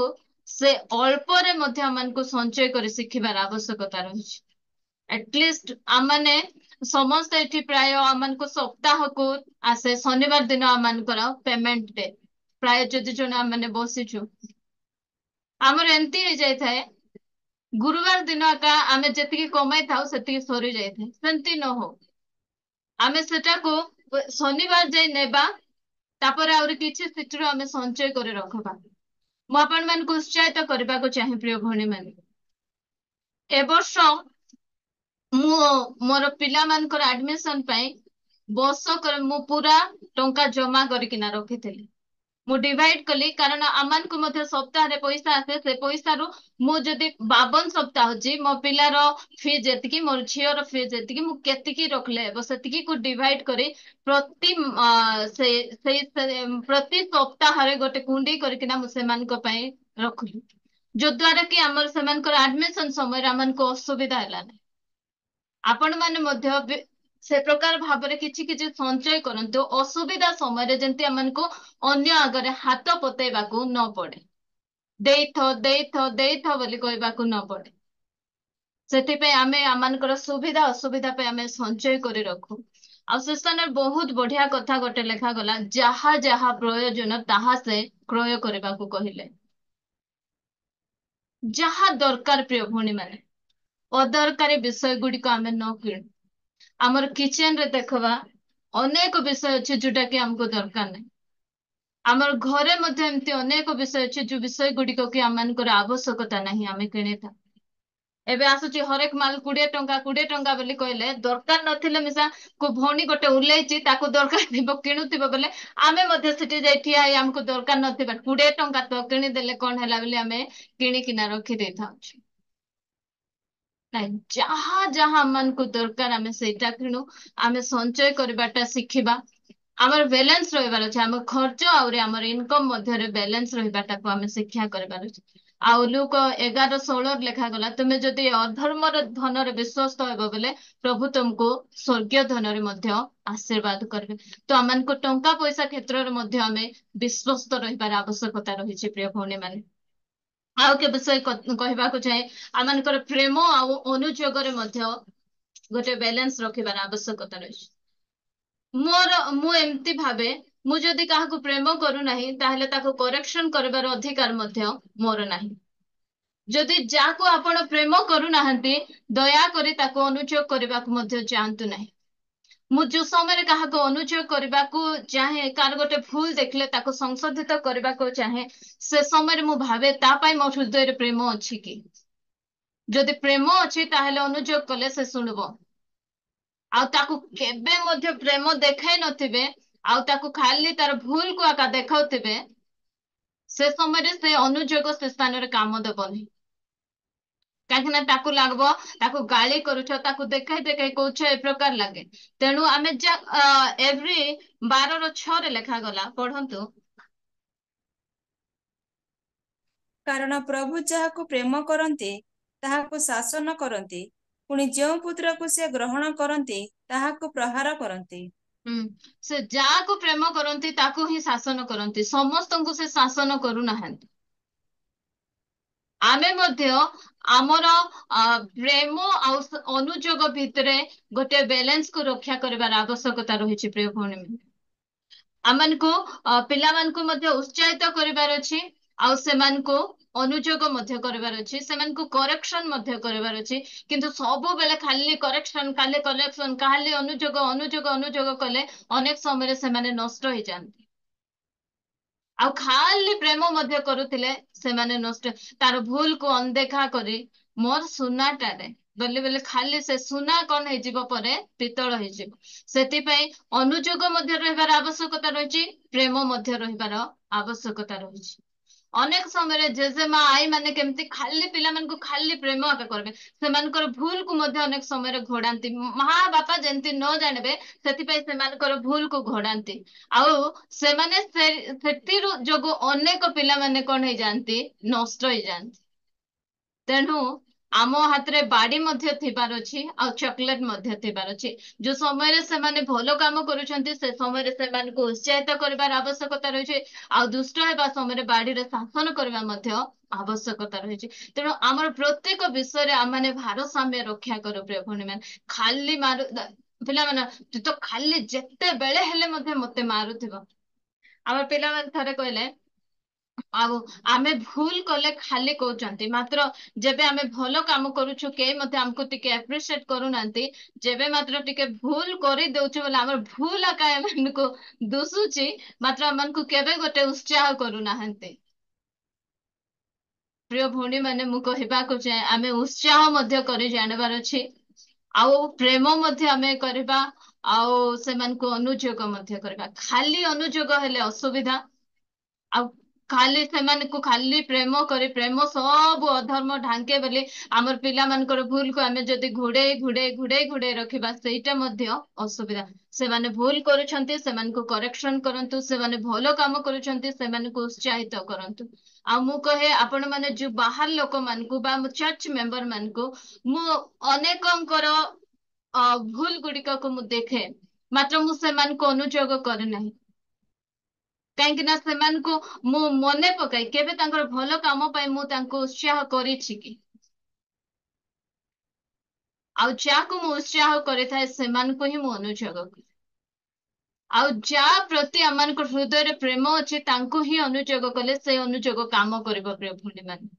ସେ ଅଳ୍ପରେ ମଧ୍ୟ ଆମମାନଙ୍କୁ ସଞ୍ଚୟ କରି ଶିଖିବାର ଆବଶ୍ୟକତା ରହିଛି। ଆଟଲିଷ୍ଟ ଆମମାନେ ସମସ୍ତେ ଏଠି ପ୍ରାୟ ଆମମାନଙ୍କୁ ସପ୍ତାହକୁ ଆସେ ଶନିବାର ଦିନ ଆମମାନଙ୍କର ପେମେଣ୍ଟ ଡେ। ପ୍ରାୟ ଯଦି ଜଣ ଆମେ ବସିଛୁ ଆମର ଏମିତି ହେଇଯାଇଥାଏ ଗୁରୁବାର ଦିନ ଏକା ଆମେ ଯେତିକି କମାଇ ଥାଉ ସେତିକି ସରି ଯାଇଥାଏ। ସେମିତି ନ ହଉ, ଆମେ ସେଟାକୁ ଶନିବାର ଯାଇ ନେବା, ତାପରେ ଆହୁରି କିଛି ସେଥିରୁ ଆମେ ସଞ୍ଚୟ କରି ରଖବା। ମୁଁ ଆପଣ ମାନଙ୍କୁ ଉତ୍ସାହିତ କରିବାକୁ ଚାହେଁ ପ୍ରିୟ ଭଉଣୀ ମାନେ, ଏ ବର୍ଷ ମୁଁ ମୋର ପିଲାମାନଙ୍କର ଆଡମିସନ ପାଇଁ ବର୍ଷକରେ ମୁଁ ପୁରା ଟଙ୍କା ଜମା କରିକିନା ରଖିଥିଲି। ମୁଁ ଡିଭାଇଡ କଲି, କାରଣ ଆମମାନଙ୍କୁ ମଧ୍ୟ ସପ୍ତାହରେ ପଇସା ଆସେ। ସେ ପଇସାରୁ ମୁଁ ଯଦି 52 ସପ୍ତାହ ଅଛି ମୋ ପିଲାର ଫି ଯେତିକି, ମୋର ଝିଅର ଫି ଯେତିକି, ମୁଁ କେତିକି ରଖିଲେ ହେବ ସେତିକି କୁ ଡିଭାଇଡ କରି ପ୍ରତି ସପ୍ତାହରେ ଗୋଟେ କୁଣ୍ଡି କରିକିନା ମୁଁ ସେମାନଙ୍କ ପାଇଁ ରଖିଲି। ଯୋ ଦ୍ଵାରା କି ଆମର ସେମାନଙ୍କର ଆଡମିସନ ସମୟରେ ଆମମାନଙ୍କୁ ଅସୁବିଧା ହେଲାନି। ଆପଣ ମାନେ ମଧ୍ୟ ସେ ପ୍ରକାର ଭାବରେ କିଛି କିଛି ସଞ୍ଚୟ କରନ୍ତୁ, ଅସୁବିଧା ସମୟରେ ଯେମିତି ଆମମାନଙ୍କୁ ଅନ୍ୟ ଆଗରେ ହାତ ପତେଇବାକୁ ନ ପଡେ। ଦେଇଥ ଦେଇଥ ଦେଇଥ ବୋଲି କହିବାକୁ ନ ପଡେ। ସେଥିପାଇଁ ଆମେ ଆମମାନଙ୍କର ସୁବିଧା ଅସୁବିଧା ପାଇଁ ଆମେ ସଞ୍ଚୟ କରି ରଖୁ। ଆଉ ସେ ସ୍ଥାନରେ ବହୁତ ବଢିଆ କଥା ଗୋଟେ ଲେଖାଗଲା, ଯାହା ଯାହା ପ୍ରୟୋଜନ ତାହା ସେ କ୍ରୟ କରିବାକୁ କହିଲେ। ଯାହା ଦରକାର ପ୍ରିୟ ଭଉଣୀ ମାନେ, ଅଦରକାରୀ ବିଷୟ ଗୁଡିକ ଆମେ ନ କିଣୁ। ଆମର କିଚେନ ରେ ଦେଖବା ଅନେକ ବିଷୟ ଅଛି ଯୋଉଟା କି ଆମକୁ ଦରକାର ନାହିଁ। ଆମର ଘରେ ମଧ୍ୟ ଏମିତି ଅନେକ ବିଷୟ ଅଛି ଯୋଉ ବିଷୟ ଗୁଡିକ କି ଆମମାନଙ୍କର ଆବଶ୍ୟକତା ନାହିଁ, ଆମେ କିଣିଥାଉ। ଏବେ ଆସୁଛି ହରେକ ମାଲ 20 ଟଙ୍କା 20 ଟଙ୍କା ବୋଲି କହିଲେ, ଦରକାର ନଥିଲେ ମିଶା କୋଉ ଭଉଣୀ ଗୋଟେ ଓହ୍ଲେଇଛି ତାକୁ ଦରକାର ଥିବ କିଣୁଥିବ ବୋଲେ ଆମେ ମଧ୍ୟ ସେଠି ଯାଇ ଠିଆ ହେଇ ଆମକୁ ଦରକାର ନଥିବା 20 ଟଙ୍କା ତ କିଣିଦେଲେ କଣ ହେଲା ବୋଲି ଆମେ କିଣିକିନା ରଖି ଦେଇଥାଉଛୁ। ନାଇଁ, ଯାହା ଯାହା ଆମମାନଙ୍କୁ ଦରକାର ଆମେ ସେଇଟା କିଣୁ। ଆମେ ସଞ୍ଚୟ କରିବାଟା ଶିଖିବା। ଆମର ବାଲାନ୍ସ ରହିବାର ଅଛି, ଆମ ଖର୍ଚ୍ଚ ଆହୁରି ଆମର ଇନକମ ମଧ୍ୟରେ ବାଲାନ୍ସ ରହିବାଟାକୁ ଆମେ ଶିକ୍ଷା କରିବାର ଅଛି। ଆଉ ଲୁକ 11:16 ଲେଖାଗଲା, ତୁମେ ଯଦି ଅଧର୍ମର ଧନରେ ବିଶ୍ଵସ୍ତ ହେବ ବୋଲେ ପ୍ରଭୁ ତୁମକୁ ସ୍वर्ଗୀୟ ଧନରେ ମଧ୍ୟ ଆଶୀର୍ବାଦ କରିବେ। ତ ଆମମାନଙ୍କୁ ଟଙ୍କା ପଇସା କ୍ଷେତ୍ରରେ ମଧ୍ୟ ଆମେ ବିଶ୍ଵସ୍ତ ରହିବାର ଆବଶ୍ୟକତା ରହିଛି ପ୍ରିୟ ଭଉଣୀ ମାନେ। ଆଉ କେ ବିଷୟ କହିବାକୁ ଚାହେଁ, ଆମମାନଙ୍କର ପ୍ରେମ ଆଉ ଅନୁଯୋଗରେ ମଧ୍ୟ ଗୋଟେ ବାଲାନ୍ସ ରଖିବାର ଆବଶ୍ୟକତା ରହିଛି। ମୁଁ ଏମିତି ଭାବେ ମୁଁ ଯଦି କାହାକୁ ପ୍ରେମ କରୁନାହିଁ ତାହେଲେ ତାକୁ କରେକ୍ସନ କରିବାର ଅଧିକାର ମଧ୍ୟ ମୋର ନାହିଁ। ଯଦି ଯାହାକୁ ଆପଣ ପ୍ରେମ କରୁନାହାନ୍ତି ଦୟାକରି ତାକୁ ଅନୁଯୋଗ କରିବାକୁ ମଧ୍ୟ ଚାହାନ୍ତୁ ନାହିଁ। ମୁଁ ଯୋଉ ସମୟରେ କାହାକୁ ଅନୁଯୋଗ କରିବାକୁ ଚାହେଁ, କାହାର ଗୋଟେ ଭୁଲ ଦେଖିଲେ ତାକୁ ସଂଶୋଧିତ କରିବାକୁ ଚାହେଁ, ସେ ସମୟରେ ମୁଁ ଭାବେ ତା ପାଇଁ ମୋ ହୃଦୟରେ ପ୍ରେମ ଅଛି କି? ଯଦି ପ୍ରେମ ଅଛି ତାହେଲେ ଅନୁଯୋଗ କଲେ ସେ ଶୁଣିବ। ଆଉ ତାକୁ କେବେ ମଧ୍ୟ ପ୍ରେମ ଦେଖାଇ ନଥିବେ ଆଉ ତାକୁ ଖାଲି ତାର ଭୁଲକୁ ଆକା ଦେଖାଉଥିବେ, ସେ ସମୟରେ ସେ ଅନୁଯୋଗ ସେ ସ୍ଥାନରେ କାମ ଦେବନି। କାହିଁକି ନା ତାକୁ ଲାଗବ ତାକୁ ଗାଳି କରୁଛ, ତାକୁ ଦେଖାଇ ଦେଖାଇ କହୁଛ, ଏ ପ୍ରକାର ଲାଗେ। ତେଣୁ ଆମେ ଏଭ୍ରି 12:6 ଲେଖାଗଲା, ପଢନ୍ତୁ। କାରଣ ପ୍ରଭୁ ଯାହାକୁ ପ୍ରେମ କରନ୍ତି ତାହାକୁ ଶାସନ କରନ୍ତି, ପୁଣି ଯେଉଁ ପୁତ୍ରକୁ ସେ ଗ୍ରହଣ କରନ୍ତି ତାହାକୁ ପ୍ରହାର କରନ୍ତି। ହୁଁ। ସେ ଯାହାକୁ ପ୍ରେମ କରନ୍ତି ତାକୁ ହିଁ ଶାସନ କରନ୍ତି, ସମସ୍ତଙ୍କୁ ସେ ଶାସନ କରୁନାହାନ୍ତି। ଆମେ ମଧ୍ୟ ଆମର ପ୍ରେମ ଆଉ ଅନୁଯୋଗ ଭିତରେ ଗୋଟେ ବ୍ୟାଲେନ୍ସ କୁ ରକ୍ଷା କରିବାର ଆବଶ୍ୟକତା ରହିଛି ପ୍ରିୟ ଭଉଣୀ। ଆମମାନଙ୍କୁ ପିଲାମାନଙ୍କୁ ମଧ୍ୟ ଉତ୍ସାହିତ କରିବାର ଅଛି, ଆଉ ସେମାନଙ୍କୁ ଅନୁଯୋଗ ମଧ୍ୟ କରିବାର ଅଛି, ସେମାନଙ୍କୁ କରେକ୍ସନ ମଧ୍ୟ କରିବାର ଅଛି। କିନ୍ତୁ ସବୁବେଳେ ଖାଲି କରେକ୍ସନ, ଖାଲି କରେକ୍ସନ, ଖାଲି ଅନୁଯୋଗ ଅନୁଯୋଗ ଅନୁଯୋଗ କଲେ ଅନେକ ସମୟରେ ସେମାନେ ନଷ୍ଟ ହେଇଯାଆନ୍ତି। ଆଉ ଖାଲି ପ୍ରେମ ମଧ୍ୟ କରୁଥିଲେ ସେମାନେ ନଷ୍ଟ। ତାର ଭୁଲକୁ ଅଣଦେଖା କରି ମୋର ସୁନାଟାରେ ବୋଲି ବୋଲି ଖାଲି ସେ ସୁନା କଣ ହେଇଯିବ ପରେ ପିତ୍ତଳ ହେଇଯିବ। ସେଥିପାଇଁ ଅନୁଯୋଗ ମଧ୍ୟ ରହିବାର ଆବଶ୍ୟକତା ରହିଛି, ପ୍ରେମ ମଧ୍ୟ ରହିବାର ଆବଶ୍ୟକତା ରହିଛି। ଅନେକ ସମୟରେ ଜେଜେମା ଆଈ ମାନେ କେମିତି ଖାଲି ପିଲାମାନଙ୍କୁ ଖାଲି ପ୍ରେମ ଆକା କରିବେ, ସେମାନଙ୍କର ଭୁଲକୁ ମଧ୍ୟ ଅନେକ ସମୟରେ ଘୋଡାନ୍ତି। ମା ବାପା ଯେମିତି ନ ଜାଣିବେ ସେଥିପାଇଁ ସେମାନଙ୍କର ଭୁଲକୁ ଘୋଡାନ୍ତି। ଆଉ ସେମାନେ ସେଥିରୁ ଯୋଗୁ ଅନେକ ପିଲାମାନେ କଣ ହେଇଯାଆନ୍ତି, ନଷ୍ଟ ହେଇଯାଆନ୍ତି। ତେଣୁ ଆମ ହାତରେ ବାଡି ମଧ୍ୟ ଥିବାର ଅଛି ଆଉ ଚକୋଲେଟ ମଧ୍ୟ ଥିବାର ଅଛି। ଯୋଉ ସମୟରେ ସେମାନେ ଭଲ କାମ କରୁଛନ୍ତି ସେ ସମୟରେ ସେମାନଙ୍କୁ ଉତ୍ସାହିତ କରିବାର ଆବଶ୍ୟକତା ରହିଛି, ଆଉ ଦୁଷ୍ଟ ହେବା ସମୟରେ ବାଡିରେ ଶାସନ କରିବା ମଧ୍ୟ ଆବଶ୍ୟକତା ରହିଛି। ତେଣୁ ଆମର ପ୍ରତ୍ୟେକ ବିଷୟରେ ଆମମାନେ ଭାରସାମ୍ୟ ରକ୍ଷା କରୁ ପ୍ରିୟ ଭଉଣୀ ମାନେ। ଖାଲି ପିଲାମାନେ ତୁ ତ ଖାଲି ଯେତେବେଳେ ହେଲେ ମଧ୍ୟ ମତେ ମାରୁଥିବ। ଆମର ପିଲାମାନେ ଥରେ କହିଲେ, ଆଉ ଆମେ ଭୁଲ କଲେ ଖାଲି କହୁଛନ୍ତି, ମାତ୍ର ଯେବେ ଆମେ ଭଲ କାମ କରୁଛୁ କେହି ମଧ୍ୟ ଆମକୁ ଟିକେ ଆପ୍ରିସିଏଟ କରୁନାହାନ୍ତି। ଯେବେ ମାତ୍ର ଟିକେ ଭୁଲ କରିଦଉଛୁ ବୋଲେ ଆମର ଭୁଲ ଆକା ଏମାନଙ୍କୁ ଦୁଶୁଛି, ମାତ୍ର ଏମାନଙ୍କୁ କେବେ ଗୋଟେ ଉତ୍ସାହ କରୁନାହାନ୍ତି। ପ୍ରିୟ ଭଉଣୀ ମାନେ, ମୁଁ କହିବାକୁ ଚାହେଁ ଆମେ ଉତ୍ସାହ ମଧ୍ୟ କରି ଜାଣିବାର ଅଛି, ଆଉ ପ୍ରେମ ମଧ୍ୟ ଆମେ କରିବା, ଆଉ ସେମାନଙ୍କୁ ଅନୁଯୋଗ ମଧ୍ୟ କରିବା। ଖାଲି ଅନୁଯୋଗ ହେଲେ ଅସୁବିଧା, ଆଉ ଖାଲି ସେମାନଙ୍କୁ ଖାଲି ପ୍ରେମ କରି ପ୍ରେମ ସବୁ ଅଧର୍ମ ଢାଙ୍କେ ବୋଲି ଆମର ପିଲାମାନଙ୍କର ଭୁଲକୁ ଆମେ ଯଦି ଘୋଡେଇ ଘୋଡେଇ ଘୋଡେଇ ଘୋଡେଇ ରଖିବା ସେଇଟା ମଧ୍ୟ ଅସୁବିଧା। ସେମାନେ ଭୁଲ କରୁଛନ୍ତି ସେମାନଙ୍କୁ କରେକ୍ସନ କରନ୍ତୁ, ସେମାନେ ଭଲ କାମ କରୁଛନ୍ତି ସେମାନଙ୍କୁ ଉତ୍ସାହିତ କରନ୍ତୁ। ଆଉ ମୁଁ କହେ ଆପଣ ମାନେ ଯୋଉ ବାହାର ଲୋକମାନଙ୍କୁ ବା ଚର୍ଚ୍ଚ ମେମ୍ବର ମାନଙ୍କୁ, ମୁଁ ଅନେକଙ୍କର ଭୁଲ ଗୁଡିକକୁ ମୁଁ ଦେଖେ, ମାତ୍ର ମୁଁ ସେମାନଙ୍କୁ ଅନୁଯୋଗ କରେ ନାହିଁ। କାହିଁକି ନା ସେମାନଙ୍କୁ ମୁଁ ମନେ ପକାଇ କେବେ ତାଙ୍କର ଭଲ କାମ ପାଇଁ ମୁଁ ତାଙ୍କୁ ଉତ୍ସାହ କରିଛି କି? ଆଉ ଯାହାକୁ ମୁଁ ଉତ୍ସାହ କରିଥାଏ ସେମାନଙ୍କୁ ହିଁ ମୁଁ ଅନୁଯୋଗ କରେ। ଆଉ ଯାହା ପ୍ରତି ଆମମାନଙ୍କ ହୃଦୟରେ ପ୍ରେମ ଅଛି ତାଙ୍କୁ ହିଁ ଅନୁଯୋଗ କଲେ ସେ ଅନୁଯୋଗ କାମ କରିବ ପ୍ରିୟ ଭଉଣୀ ମାନେ।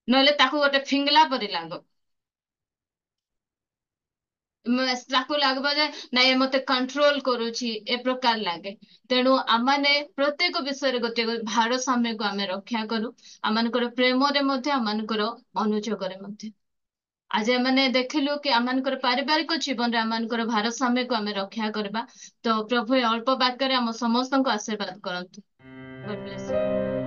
ନହେଲେ ତାକୁ ଗୋଟେ ଫିଙ୍ଗଲା ପରି ଲାଗ। ତାକୁ ଲାଗିବ ଯେ ନାଇଁ ମତେ କଣ୍ଟ୍ରୋଲ କରୁଛି, ଏ ପ୍ରକାର ଲାଗେ। ତେଣୁ ଆମମାନେ ପ୍ରତ୍ୟେକ ବିଷୟରେ ଗୋଟେ ଭାରସାମ୍ୟକୁ ଆମେ ରକ୍ଷା କରୁ, ଆମମାନଙ୍କର ପ୍ରେମରେ ମଧ୍ୟ ଆମମାନଙ୍କର ଅନୁଯୋଗରେ ମଧ୍ୟ। ଆଜି ଆମମାନେ ଦେଖିଲୁ କି ଆମମାନଙ୍କର ପାରିବାରିକ ଜୀବନରେ ଆମମାନଙ୍କର ଭାରସାମ୍ୟକୁ ଆମେ ରକ୍ଷା କରିବା। ତ ପ୍ରଭୁ ଏ ଅଳ୍ପ ବାକ୍ୟରେ ଆମ ସମସ୍ତଙ୍କୁ ଆଶୀର୍ବାଦ କରନ୍ତୁ। God bless you.